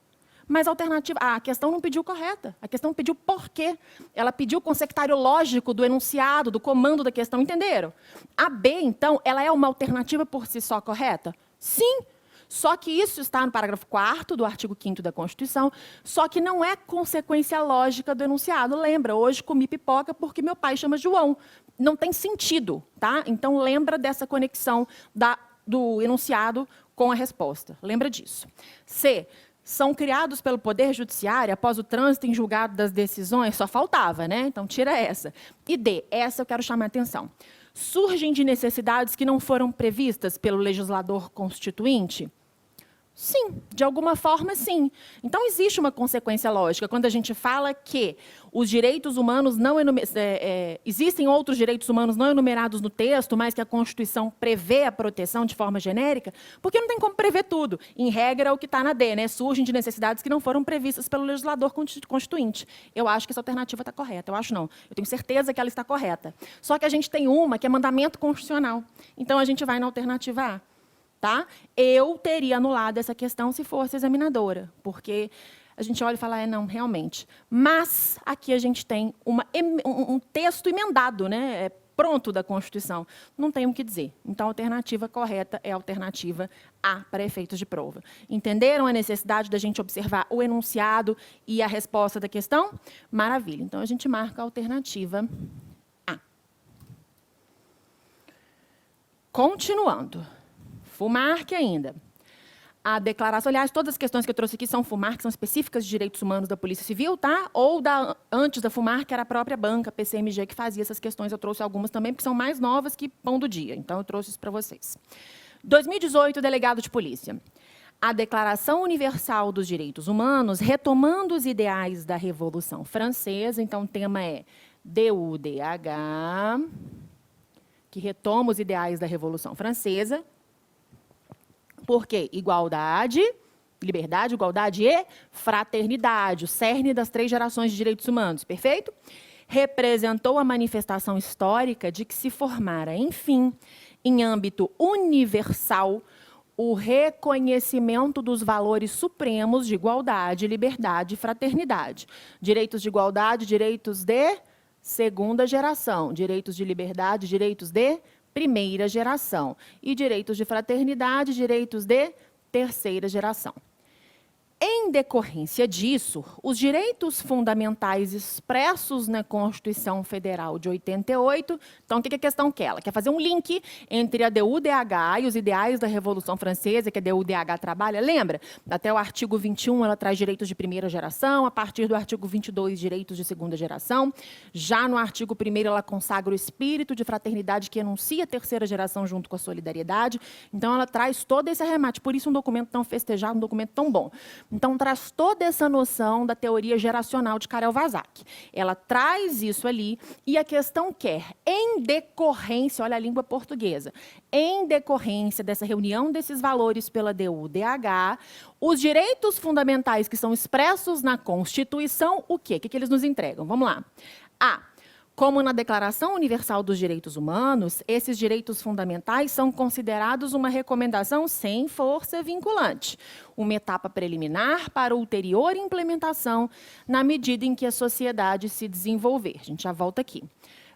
Mas a questão não pediu correta, a questão pediu por quê. Ela pediu o consectário lógico do enunciado, do comando da questão, entenderam? A B, então, ela é uma alternativa por si só correta? Sim, só que isso está no parágrafo 4º do artigo 5º da Constituição, só que não é consequência lógica do enunciado. Lembra, hoje comi pipoca porque meu pai chama João. Não tem sentido, tá? Então, lembra dessa conexão do enunciado com a resposta. Lembra disso. C, são criados pelo Poder Judiciário após o trânsito em julgado das decisões, só faltava, né? Então, tira essa. E D, essa eu quero chamar a atenção. Surgem de necessidades que não foram previstas pelo legislador constituinte? Sim, de alguma forma, sim. Então, existe uma consequência lógica. Quando a gente fala que os direitos humanos não existem outros direitos humanos não enumerados no texto, mas que a Constituição prevê a proteção de forma genérica, porque não tem como prever tudo. Em regra, é o que está na D, né? Surgem de necessidades que não foram previstas pelo legislador constituinte. Eu acho que essa alternativa está correta. Eu acho não. Eu tenho certeza que ela está correta. Só que a gente tem uma que é mandamento constitucional. Então, a gente vai na alternativa A. Tá? Eu teria anulado essa questão se fosse examinadora, porque a gente olha e fala, não, realmente. Mas aqui a gente tem um texto emendado, né? Pronto da Constituição. Não tem o que dizer. Então, a alternativa correta é a alternativa A, para efeitos de prova. Entenderam a necessidade da gente observar o enunciado e a resposta da questão? Maravilha. Então, a gente marca a alternativa A. Continuando. FUMARC ainda. A declaração, aliás, todas as questões que eu trouxe aqui são FUMARC, são específicas de direitos humanos da Polícia Civil, tá? Ou antes da FUMARC era a própria banca, PCMG, que fazia essas questões. Eu trouxe algumas também, porque são mais novas que pão do dia. Então, eu trouxe isso para vocês. 2018, delegado de polícia. A Declaração Universal dos Direitos Humanos, retomando os ideais da Revolução Francesa. Então, o tema é DUDH, que retoma os ideais da Revolução Francesa. Por quê? Igualdade, liberdade, igualdade e fraternidade, o cerne das 3 gerações de direitos humanos, perfeito? Representou a manifestação histórica de que se formara, enfim, em âmbito universal, o reconhecimento dos valores supremos de igualdade, liberdade e fraternidade. Direitos de igualdade, direitos de segunda geração, direitos de liberdade, direitos de primeira geração. E direitos de fraternidade, direitos de terceira geração. Em decorrência disso, os direitos fundamentais expressos na Constituição Federal de 88, então o que a questão quer? Ela quer fazer um link entre a DUDH e os ideais da Revolução Francesa, que a DUDH trabalha, lembra? Até o artigo 21 ela traz direitos de primeira geração, a partir do artigo 22, direitos de segunda geração. Já no artigo 1º ela consagra o espírito de fraternidade que enuncia a terceira geração junto com a solidariedade. Então ela traz todo esse arremate, por isso um documento tão festejado, um documento tão bom. Então, traz toda essa noção da teoria geracional de Karel Vazak. Ela traz isso ali e a questão quer, em decorrência, olha a língua portuguesa, em decorrência dessa reunião desses valores pela DUDH, os direitos fundamentais que são expressos na Constituição, o quê? O que eles nos entregam? Vamos lá. A. Como na Declaração Universal dos Direitos Humanos, esses direitos fundamentais são considerados uma recomendação sem força vinculante, uma etapa preliminar para ulterior implementação na medida em que a sociedade se desenvolver. A gente já volta aqui.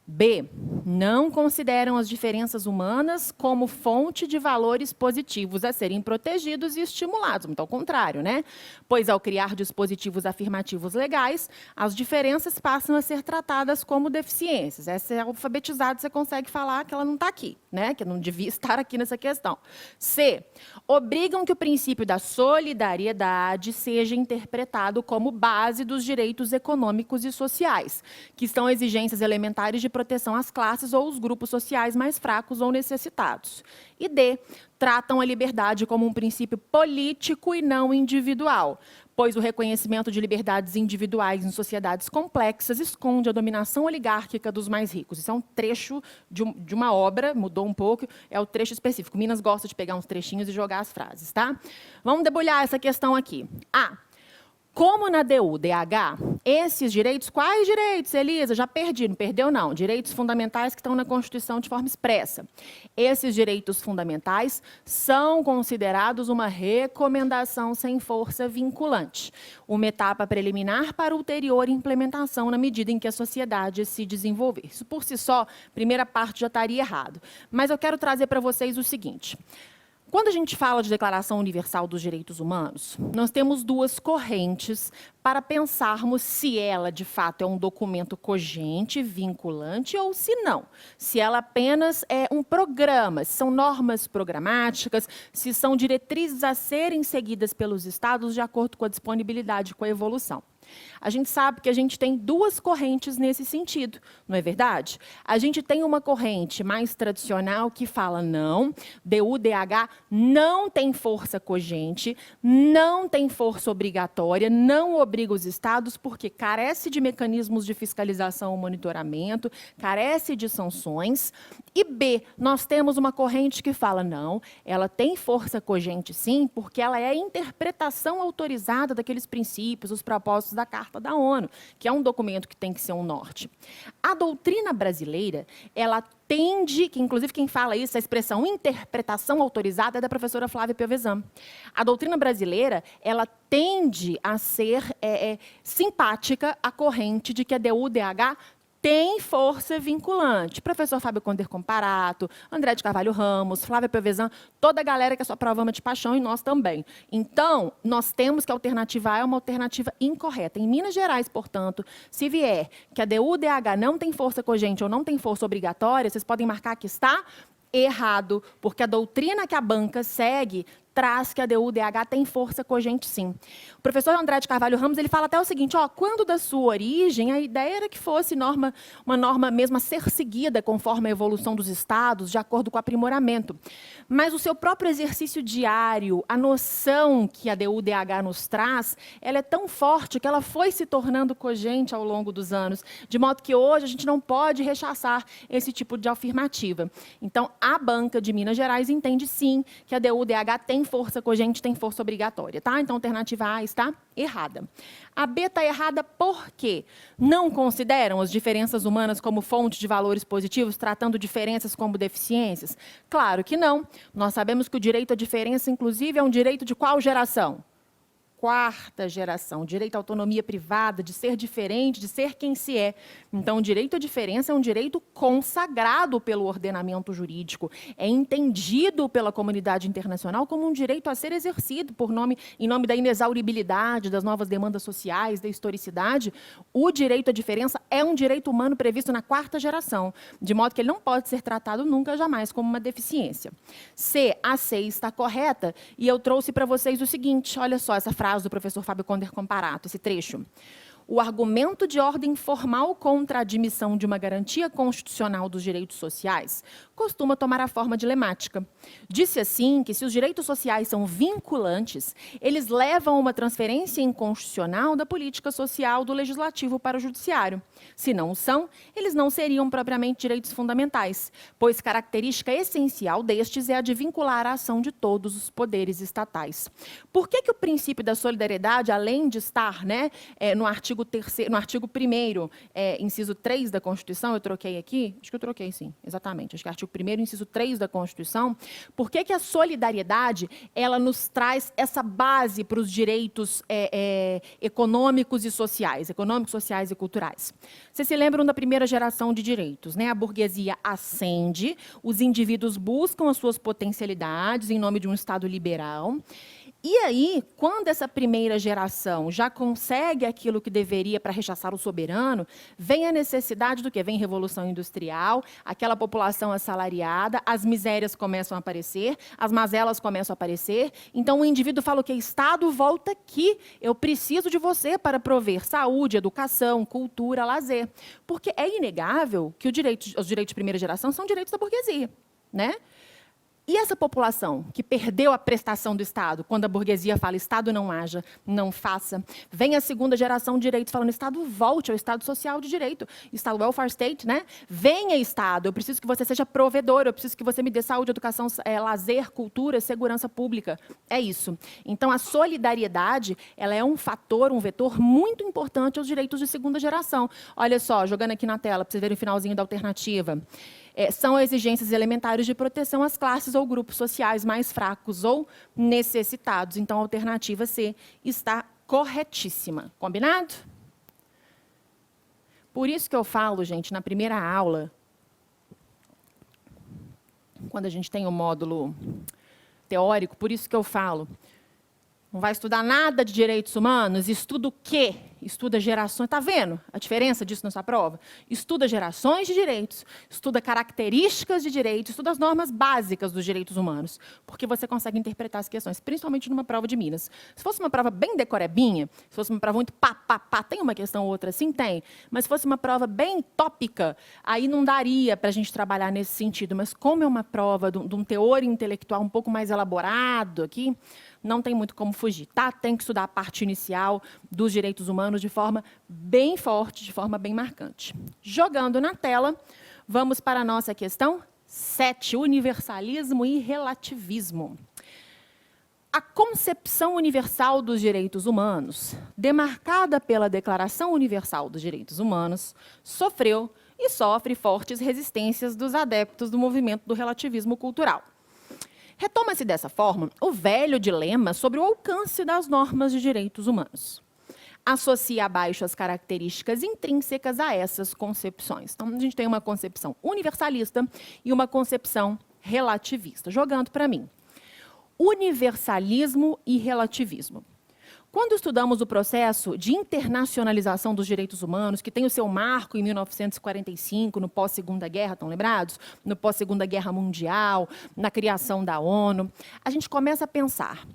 B. Não consideram as diferenças humanas como fonte de valores positivos a serem protegidos e estimulados, muito ao contrário, né? Pois, ao criar dispositivos afirmativos legais, as diferenças passam a ser tratadas como deficiências. Essa é alfabetizada, você consegue falar que ela não está aqui, né? Que não devia estar aqui nessa questão. C. Obrigam que o princípio da solidariedade seja interpretado como base dos direitos econômicos e sociais, que são exigências elementares de proteção às classes ou os grupos sociais mais fracos ou necessitados. E D. Tratam a liberdade como um princípio político e não individual, pois o reconhecimento de liberdades individuais em sociedades complexas esconde a dominação oligárquica dos mais ricos. Isso é um trecho de uma obra, mudou um pouco, é o trecho específico. Minas gosta de pegar uns trechinhos e jogar as frases, tá? Vamos debulhar essa questão aqui. A. Como na DUDH, esses direitos, quais direitos, Elisa? Já perdi, não perdeu não. Direitos fundamentais que estão na Constituição de forma expressa. Esses direitos fundamentais são considerados uma recomendação sem força vinculante, uma etapa preliminar para ulterior implementação na medida em que a sociedade se desenvolver. Isso por si só, primeira parte já estaria errado. Mas eu quero trazer para vocês o seguinte. Quando a gente fala de Declaração Universal dos Direitos Humanos, nós temos 2 correntes para pensarmos se ela, de fato, é um documento cogente, vinculante, ou se não. Se ela apenas é um programa, se são normas programáticas, se são diretrizes a serem seguidas pelos Estados de acordo com a disponibilidade, com a evolução. A gente sabe que a gente tem duas correntes nesse sentido, não é verdade? A gente tem uma corrente mais tradicional que fala não, DU/DH não tem força cogente, não tem força obrigatória, não obriga os estados porque carece de mecanismos de fiscalização ou monitoramento, carece de sanções. E B, nós temos uma corrente que fala não, ela tem força cogente sim, porque ela é a interpretação autorizada daqueles princípios, os propósitos da Carta da ONU, que é um documento que tem que ser um norte. A doutrina brasileira, ela tende, que inclusive quem fala isso, a expressão interpretação autorizada é da professora Flávia Piovesan. A doutrina brasileira, ela tende a ser simpática à corrente de que a DU/DH tem força vinculante. Professor Fábio Conder Comparato, André de Carvalho Ramos, Flávia Piovesan, toda a galera que a sua prova ama de paixão e nós também. Então, nós temos que a alternativa A é uma alternativa incorreta. Em Minas Gerais, portanto, se vier que a DU/DH não tem força cogente ou não tem força obrigatória, vocês podem marcar que está errado, porque a doutrina que a banca segue traz que a DU/DH tem força cogente, sim. O professor André de Carvalho Ramos ele fala até o seguinte, quando da sua origem, a ideia era que fosse uma norma mesmo a ser seguida conforme a evolução dos estados, de acordo com o aprimoramento. Mas o seu próprio exercício diário, a noção que a DU/DH nos traz, ela é tão forte que ela foi se tornando cogente ao longo dos anos, de modo que hoje a gente não pode rechaçar esse tipo de afirmativa. Então, a banca de Minas Gerais entende, sim, que a DU/DH tem força cogente, tem força obrigatória, tá? Então, a alternativa A está errada. A B está errada por quê? Não consideram as diferenças humanas como fonte de valores positivos, tratando diferenças como deficiências? Claro que não. Nós sabemos que o direito à diferença, inclusive, é um direito de qual geração? Quarta geração, direito à autonomia privada, de ser diferente, de ser quem se é. Então, o direito à diferença é um direito consagrado pelo ordenamento jurídico, é entendido pela comunidade internacional como um direito a ser exercido em nome da inexauribilidade, das novas demandas sociais, da historicidade. O direito à diferença é um direito humano previsto na quarta geração, de modo que ele não pode ser tratado nunca, jamais, como uma deficiência. A C está correta, e eu trouxe para vocês o seguinte, olha só essa frase do professor Fábio Conder Comparato, esse trecho. O argumento de ordem formal contra a admissão de uma garantia constitucional dos direitos sociais costuma tomar a forma dilemática. Disse assim que, se os direitos sociais são vinculantes, eles levam a uma transferência inconstitucional da política social do legislativo para o judiciário. Se não o são, eles não seriam propriamente direitos fundamentais, pois característica essencial destes é a de vincular a ação de todos os poderes estatais. Por que o princípio da solidariedade, além de estar no artigo 1º, inciso 3 da Constituição, eu troquei aqui? Acho que eu troquei, sim, exatamente. Acho que é artigo 1º, inciso 3 da Constituição. Por que a solidariedade ela nos traz essa base para os direitos econômicos e sociais, e culturais? Vocês se lembram da primeira geração de direitos, né? A burguesia ascende, os indivíduos buscam as suas potencialidades em nome de um Estado liberal. E aí, quando essa primeira geração já consegue aquilo que deveria para rechaçar o soberano, vem a necessidade do quê? Vem Revolução Industrial, aquela população assalariada, as misérias começam a aparecer, as mazelas começam a aparecer. Então, o indivíduo fala o quê? Estado, volta aqui. Eu preciso de você para prover saúde, educação, cultura, lazer. Porque é inegável que os direitos de primeira geração são direitos da burguesia, né? E essa população que perdeu a prestação do Estado, quando a burguesia fala Estado não haja, não faça, vem a segunda geração de direitos falando Estado volte ao Estado social de direito, Estado welfare state, né? Venha Estado, eu preciso que você seja provedor, eu preciso que você me dê saúde, educação, lazer, cultura, segurança pública. É isso. Então, a solidariedade, ela é um fator, um vetor muito importante aos direitos de segunda geração. Olha só, jogando aqui na tela, para vocês verem o finalzinho da alternativa. São exigências elementares de proteção às classes ou grupos sociais mais fracos ou necessitados. Então, a alternativa C está corretíssima. Combinado? Por isso que eu falo, gente, na primeira aula, quando a gente tem o módulo teórico, por isso que eu falo, não vai estudar nada de direitos humanos, estuda o quê? estuda gerações, está vendo a diferença disso na sua prova? Estuda gerações de direitos, estuda características de direitos, estuda as normas básicas dos direitos humanos, porque você consegue interpretar as questões, principalmente numa prova de Minas. Se fosse uma prova bem decorebinha, se fosse uma prova muito pá, tem uma questão ou outra, sim, tem, mas se fosse uma prova bem tópica, aí não daria para a gente trabalhar nesse sentido, mas como é uma prova de um teor intelectual um pouco mais elaborado aqui, não tem muito como fugir, tá? Tem que estudar a parte inicial dos direitos humanos de forma bem forte, de forma bem marcante. Jogando na tela, vamos para a nossa questão 7, universalismo e relativismo. A concepção universal dos direitos humanos, demarcada pela Declaração Universal dos Direitos Humanos, sofreu e sofre fortes resistências dos adeptos do movimento do relativismo cultural. Retoma-se dessa forma o velho dilema sobre o alcance das normas de direitos humanos. Associa abaixo as características intrínsecas a essas concepções. Então, a gente tem uma concepção universalista e uma concepção relativista. Jogando para mim. Universalismo e relativismo. Quando estudamos o processo de internacionalização dos direitos humanos, que tem o seu marco em 1945, no pós-Segunda Guerra, estão lembrados? No pós-Segunda Guerra Mundial, na criação da ONU, a gente começa a pensar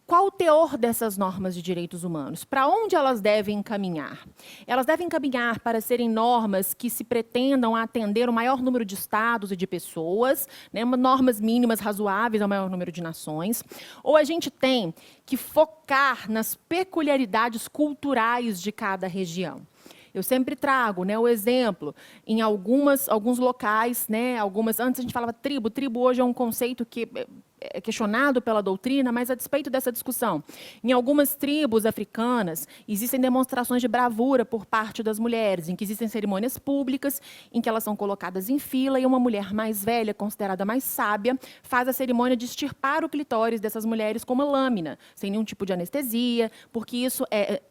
qual o teor dessas normas de direitos humanos? Para onde elas devem caminhar? Elas devem caminhar para serem normas que se pretendam atender o maior número de estados e de pessoas, né, normas mínimas razoáveis ao maior número de nações, ou a gente tem que focar nas peculiaridades culturais de cada região. Eu sempre trago, né, o exemplo, em alguns locais, né, antes a gente falava tribo hoje é um conceito que é questionado pela doutrina, mas a despeito dessa discussão, em algumas tribos africanas existem demonstrações de bravura por parte das mulheres, em que existem cerimônias públicas, em que elas são colocadas em fila e uma mulher mais velha, considerada mais sábia, faz a cerimônia de extirpar o clitóris dessas mulheres com uma lâmina, sem nenhum tipo de anestesia, porque isso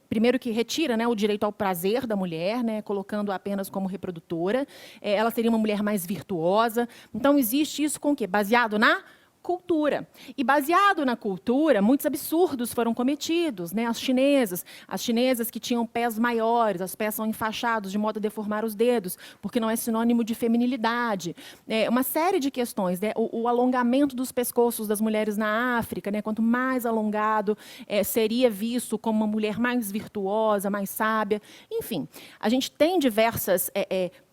primeiro que retira, né, o direito ao prazer da mulher, né, colocando-a apenas como reprodutora, ela seria uma mulher mais virtuosa. Então, existe isso com o quê? Baseado na cultura. E baseado na cultura, muitos absurdos foram cometidos, né? As chinesas que tinham pés maiores, os pés são enfaixados de modo a deformar os dedos, porque não é sinônimo de feminilidade. Uma série de questões, né? O alongamento dos pescoços das mulheres na África, né? Quanto mais alongado, seria visto como uma mulher mais virtuosa, mais sábia. Enfim, a gente tem diversas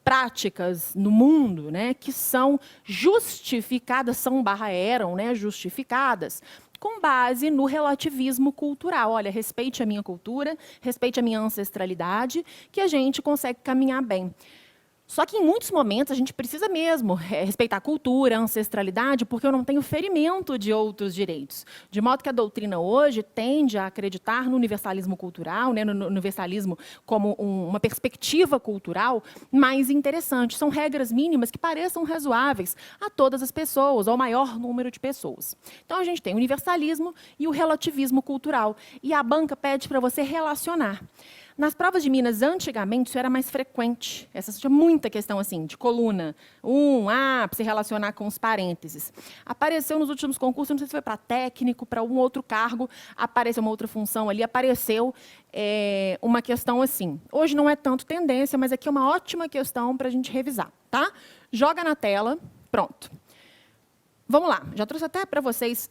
práticas no mundo, né, que são justificadas, eram, né, justificadas com base no relativismo cultural. Olha, respeite a minha cultura, respeite a minha ancestralidade, que a gente consegue caminhar bem. Só que, em muitos momentos, a gente precisa mesmo respeitar a cultura, a ancestralidade, porque eu não tenho ferimento de outros direitos. De modo que a doutrina hoje tende a acreditar no universalismo cultural, né, no universalismo como uma perspectiva cultural mais interessante. São regras mínimas que pareçam razoáveis a todas as pessoas, ao maior número de pessoas. Então, a gente tem o universalismo e o relativismo cultural. E a banca pede para você relacionar. Nas provas de Minas, antigamente, isso era mais frequente. Tinha muita questão assim, de coluna. Para se relacionar com os parênteses. Apareceu nos últimos concursos, não sei se foi para técnico, para um outro cargo, apareceu uma outra função ali, apareceu uma questão assim. Hoje não é tanto tendência, mas aqui é uma ótima questão para a gente revisar. Tá? Joga na tela, pronto. Vamos lá, já trouxe até para vocês...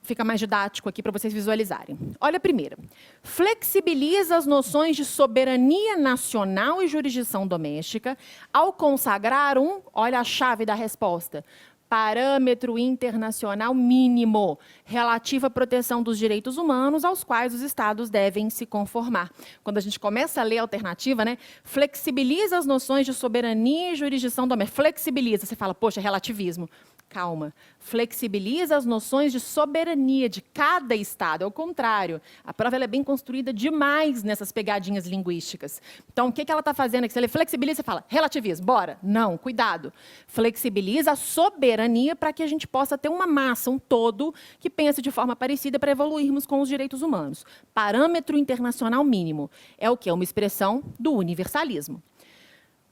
Fica mais didático aqui para vocês visualizarem. Olha a primeira. Flexibiliza as noções de soberania nacional e jurisdição doméstica ao consagrar olha a chave da resposta, parâmetro internacional mínimo relativo à proteção dos direitos humanos aos quais os Estados devem se conformar. Quando a gente começa a ler a alternativa, né, flexibiliza as noções de soberania e jurisdição doméstica. Flexibiliza, você fala, poxa, relativismo. Calma, flexibiliza as noções de soberania de cada Estado. É o contrário. A prova ela é bem construída demais nessas pegadinhas linguísticas. Então, o que ela está fazendo? Que se ele flexibiliza, você fala, relativismo, bora. Não, cuidado. Flexibiliza a soberania para que a gente possa ter uma massa, um todo, que pense de forma parecida para evoluirmos com os direitos humanos. Parâmetro internacional mínimo. É o quê? Uma expressão do universalismo.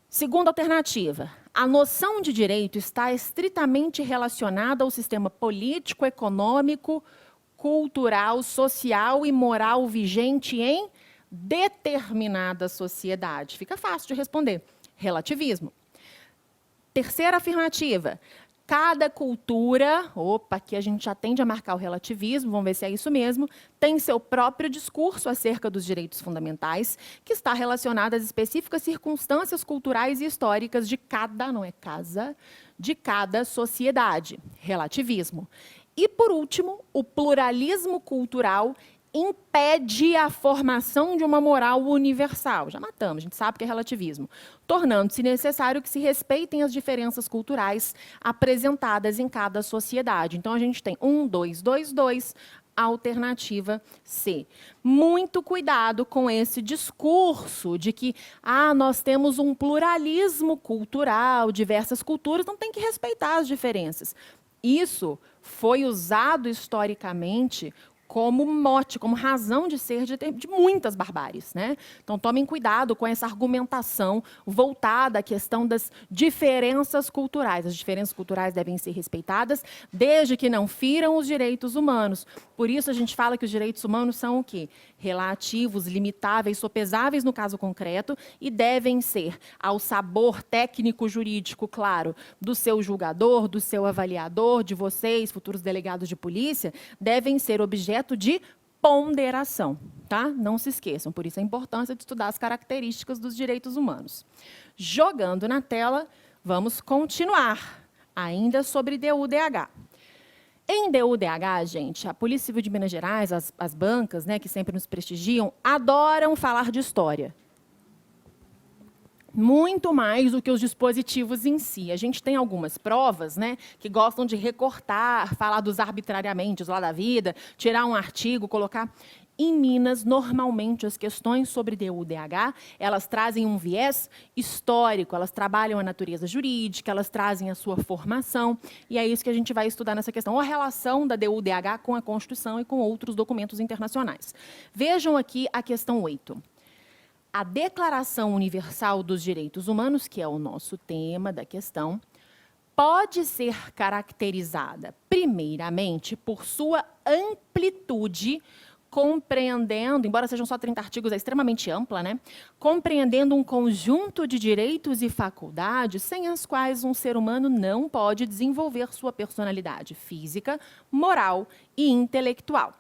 Segunda alternativa, a noção de direito está estritamente relacionada ao sistema político, econômico, cultural, social e moral vigente em determinada sociedade? Fica fácil de responder. Relativismo. Terceira afirmativa. Cada cultura, aqui a gente já tende a marcar o relativismo, vamos ver se é isso mesmo, tem seu próprio discurso acerca dos direitos fundamentais, que está relacionado às específicas circunstâncias culturais e históricas de cada, não é casa, de cada sociedade. Relativismo. E, por último, o pluralismo cultural impede a formação de uma moral universal. Já matamos, a gente sabe que é relativismo. Tornando-se necessário que se respeitem as diferenças culturais apresentadas em cada sociedade. Então, a gente tem 1, 2, 2, 2, alternativa C. Muito cuidado com esse discurso de que nós temos um pluralismo cultural, diversas culturas, então tem que respeitar as diferenças. Isso foi usado historicamente como mote, como razão de ser de muitas barbáries, né? Então, tomem cuidado com essa argumentação voltada à questão das diferenças culturais. As diferenças culturais devem ser respeitadas, desde que não firam os direitos humanos. Por isso, a gente fala que os direitos humanos são o quê? Relativos, limitáveis, sopesáveis no caso concreto, e devem ser ao sabor técnico-jurídico, claro, do seu julgador, do seu avaliador, de vocês, futuros delegados de polícia, devem ser objeto de ponderação, tá? Não se esqueçam, por isso a importância de estudar as características dos direitos humanos. Jogando na tela, vamos continuar, ainda sobre DU/DH. Em DU/DH, gente, a Polícia Civil de Minas Gerais, as bancas, né, que sempre nos prestigiam, adoram falar de história. Muito mais do que os dispositivos em si. A gente tem algumas provas, né, que gostam de recortar, falar dos arbitrariamente lá da vida, tirar um artigo, colocar. Em Minas, normalmente, as questões sobre DU/DH, elas trazem um viés histórico, elas trabalham a natureza jurídica, elas trazem a sua formação, e é isso que a gente vai estudar nessa questão, a relação da DU/DH com a Constituição e com outros documentos internacionais. Vejam aqui a questão 8. A Declaração Universal dos Direitos Humanos, que é o nosso tema da questão, pode ser caracterizada, primeiramente, por sua amplitude, compreendendo, embora sejam só 30 artigos, é extremamente ampla, né? Compreendendo um conjunto de direitos e faculdades sem as quais um ser humano não pode desenvolver sua personalidade física, moral e intelectual.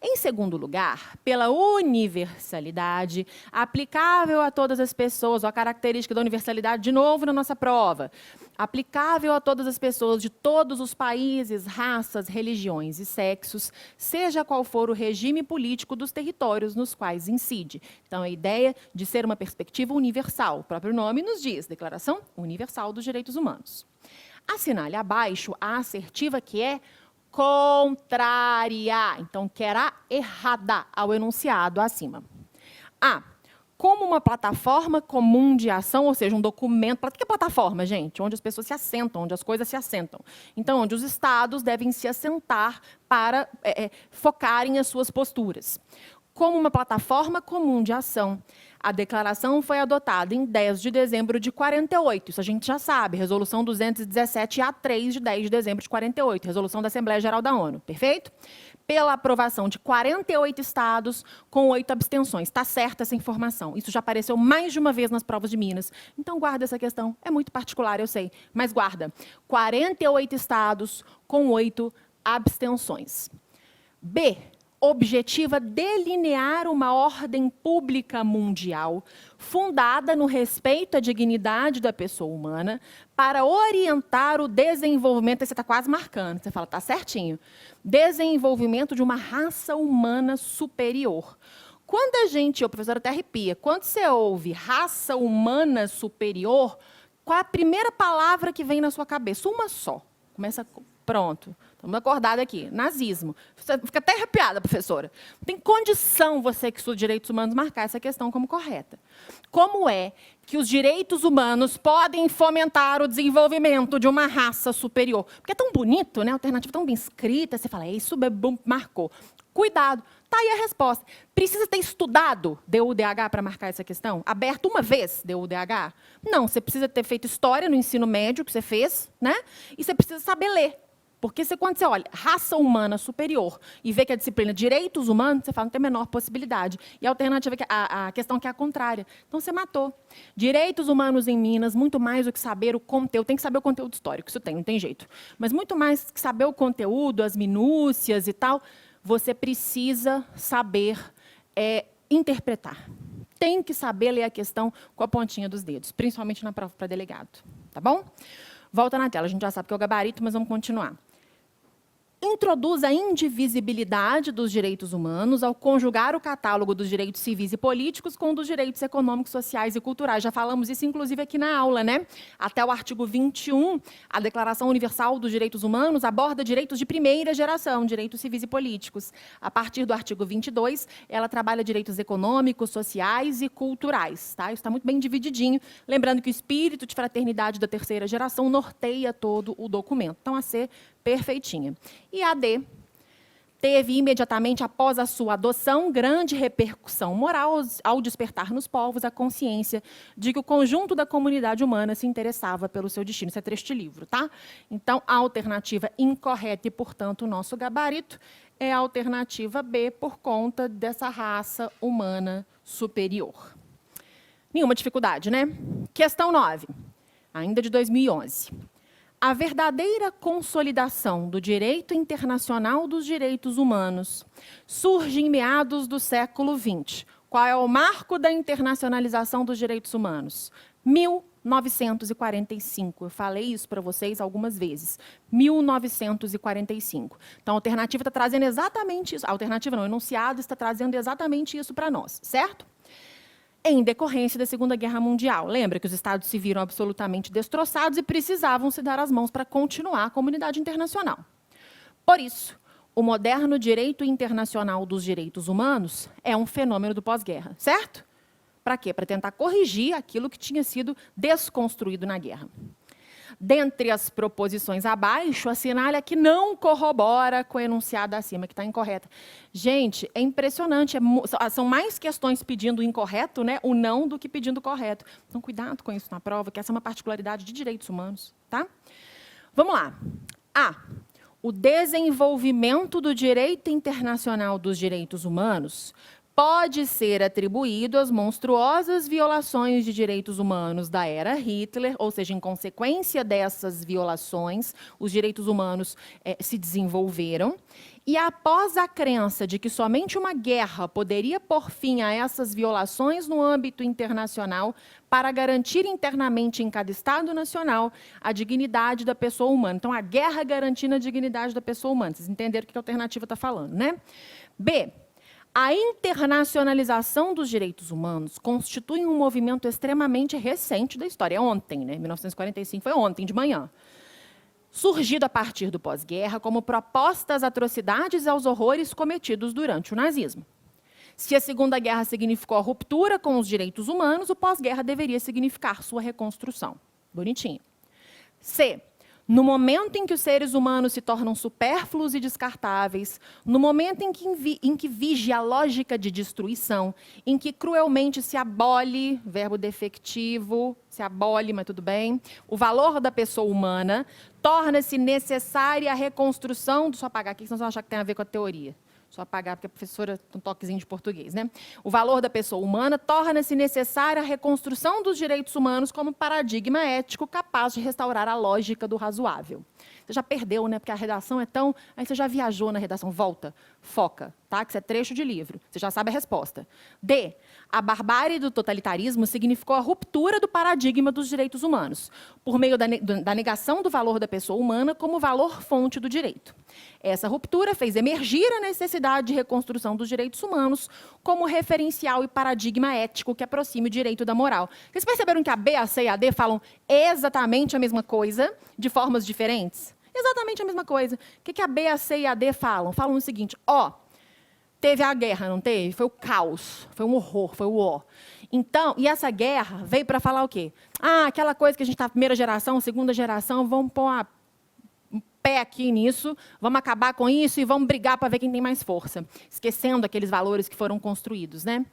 Em segundo lugar, pela universalidade, aplicável a todas as pessoas, a característica da universalidade, de novo na nossa prova, aplicável a todas as pessoas de todos os países, raças, religiões e sexos, seja qual for o regime político dos territórios nos quais incide. Então, a ideia de ser uma perspectiva universal, o próprio nome nos diz, Declaração Universal dos Direitos Humanos. Assinale abaixo a assertiva que é contrária, então, que era errada ao enunciado acima. A. Como uma plataforma comum de ação, ou seja, um documento. O que é plataforma, gente? Onde as pessoas se assentam, onde as coisas se assentam. Então, onde os estados devem se assentar para focarem as suas posturas. Como uma plataforma comum de ação. A declaração foi adotada em 10 de dezembro de 48, isso a gente já sabe, Resolução 217-A3 de 10 de dezembro de 48, Resolução da Assembleia Geral da ONU, perfeito? Pela aprovação de 48 estados, com 8 abstenções. Está certa essa informação. Isso já apareceu mais de uma vez nas provas de Minas. Então, guarda essa questão. É muito particular, eu sei, mas guarda. 48 estados, com 8 abstenções. B. Objetiva delinear uma ordem pública mundial fundada no respeito à dignidade da pessoa humana para orientar o desenvolvimento, você está quase marcando, você fala, está certinho, desenvolvimento de uma raça humana superior. Quando a gente, o professor até arrepia, quando você ouve raça humana superior, qual é a primeira palavra que vem na sua cabeça? Uma só. Começa, pronto. Estamos acordados aqui. Nazismo. Você fica até arrepiada, professora. Não tem condição você que estuda direitos humanos marcar essa questão como correta. Como é que os direitos humanos podem fomentar o desenvolvimento de uma raça superior? Porque é tão bonito, né? A alternativa tão bem escrita. Você fala, isso marcou. Cuidado. Está aí a resposta. Precisa ter estudado DU/DH para marcar essa questão? Aberto uma vez DU/DH? Não, você precisa ter feito história no ensino médio que você fez, né? E você precisa saber ler. Porque quando você olha raça humana superior e vê que a disciplina direitos humanos, você fala, não tem a menor possibilidade. E a alternativa, a questão que é a contrária. Então, você matou. Direitos humanos em Minas, muito mais do que saber o conteúdo. Tem que saber o conteúdo histórico, isso tem, não tem jeito. Mas muito mais que saber o conteúdo, as minúcias e tal, você precisa saber interpretar. Tem que saber ler a questão com a pontinha dos dedos, principalmente na prova para delegado. Tá bom? Volta na tela, a gente já sabe que é o gabarito, mas vamos continuar. Introduz a indivisibilidade dos direitos humanos ao conjugar o catálogo dos direitos civis e políticos com o dos direitos econômicos, sociais e culturais. Já falamos isso, inclusive, aqui na aula, né? Até o artigo 21, a Declaração Universal dos Direitos Humanos aborda direitos de primeira geração, direitos civis e políticos. A partir do artigo 22, ela trabalha direitos econômicos, sociais e culturais. Tá? Isso está muito bem divididinho. Lembrando que o espírito de fraternidade da terceira geração norteia todo o documento. Então, a ser perfeitinha. E a D teve, imediatamente após a sua adoção, grande repercussão moral ao despertar nos povos a consciência de que o conjunto da comunidade humana se interessava pelo seu destino. Isso é trecho de livro, tá? Então, a alternativa incorreta e, portanto, o nosso gabarito é a alternativa B, por conta dessa raça humana superior. Nenhuma dificuldade, né? Questão 9, ainda de 2011. A verdadeira consolidação do direito internacional dos direitos humanos surge em meados do século XX. Qual é o marco da internacionalização dos direitos humanos? 1945. Eu falei isso para vocês algumas vezes. 1945. Então, a alternativa está trazendo exatamente isso. A alternativa não, o enunciado está trazendo exatamente isso para nós, certo? Em decorrência da Segunda Guerra Mundial. Lembra que os Estados se viram absolutamente destroçados e precisavam se dar as mãos para continuar a comunidade internacional. Por isso, o moderno direito internacional dos direitos humanos é um fenômeno do pós-guerra, certo? Para quê? Para tentar corrigir aquilo que tinha sido desconstruído na guerra. Dentre as proposições abaixo, assinale a que não corrobora com a enunciada acima, que está incorreta. Gente, é impressionante. São mais questões pedindo o incorreto, né, o não, do que pedindo o correto. Então, cuidado com isso na prova, que essa é uma particularidade de direitos humanos. Tá? Vamos lá. A. O desenvolvimento do direito internacional dos direitos humanos pode ser atribuído às monstruosas violações de direitos humanos da era Hitler, ou seja, em consequência dessas violações, os direitos humanos se desenvolveram. E após a crença de que somente uma guerra poderia pôr fim a essas violações no âmbito internacional para garantir internamente em cada Estado nacional a dignidade da pessoa humana. Então, a guerra garantindo a dignidade da pessoa humana. Vocês entenderam o que a alternativa está falando, né? B. A internacionalização dos direitos humanos constitui um movimento extremamente recente da história. É ontem, né? 1945 foi ontem de manhã. Surgido a partir do pós-guerra como proposta às atrocidades e aos horrores cometidos durante o nazismo. Se a Segunda Guerra significou a ruptura com os direitos humanos, o pós-guerra deveria significar sua reconstrução. Bonitinho. C. No momento em que os seres humanos se tornam supérfluos e descartáveis, no momento em que vige a lógica de destruição, em que cruelmente se abole, verbo defectivo, se abole, mas tudo bem, o valor da pessoa humana, torna-se necessária a reconstrução... Só apagar aqui, senão você vai achar que tem a ver com a teoria. Só apagar, porque a professora tem um toquezinho de português, né? O valor da pessoa humana torna-se necessária a reconstrução dos direitos humanos como paradigma ético capaz de restaurar a lógica do razoável. Você já perdeu, né? Porque a redação é tão... Aí você já viajou na redação. Volta, foca, tá? Que isso é trecho de livro. Você já sabe a resposta. D. A barbárie do totalitarismo significou a ruptura do paradigma dos direitos humanos, por meio da negação do valor da pessoa humana como valor fonte do direito. Essa ruptura fez emergir a necessidade de reconstrução dos direitos humanos como referencial e paradigma ético que aproxime o direito da moral. Vocês perceberam que a B, a C e a D falam exatamente a mesma coisa, de formas diferentes? Exatamente a mesma coisa. O que a B, a C e a D falam? Falam o seguinte, teve a guerra, não teve? Foi o caos, foi um horror, foi o ó. Então, e essa guerra veio para falar o quê? Aquela coisa que a gente está primeira geração, segunda geração, vamos pôr um pé aqui nisso, vamos acabar com isso e vamos brigar para ver quem tem mais força. Esquecendo aqueles valores que foram construídos, né?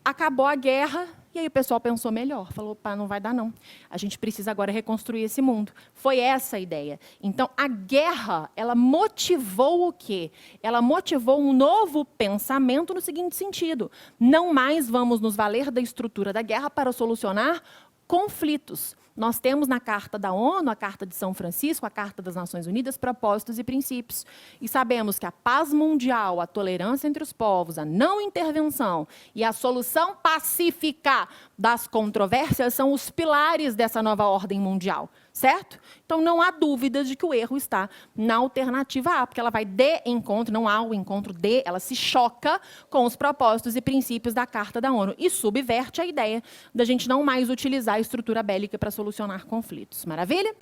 Acabou a guerra E aí o pessoal pensou melhor, falou, pá, não vai dar não. A gente precisa agora reconstruir esse mundo. Foi essa a ideia. Então, a guerra, ela motivou o quê? Ela motivou um novo pensamento no seguinte sentido: não mais vamos nos valer da estrutura da guerra para solucionar conflitos. Nós temos na Carta da ONU, a Carta de São Francisco, a Carta das Nações Unidas, propósitos e princípios. E sabemos que a paz mundial, a tolerância entre os povos, a não intervenção e a solução pacífica das controvérsias são os pilares dessa nova ordem mundial, certo? Então, não há dúvida de que o erro está na alternativa A, porque ela vai de encontro, não há o encontro de, ela se choca com os propósitos e princípios da Carta da ONU e subverte a ideia da gente não mais utilizar a estrutura bélica para solucionar conflitos. Maravilha?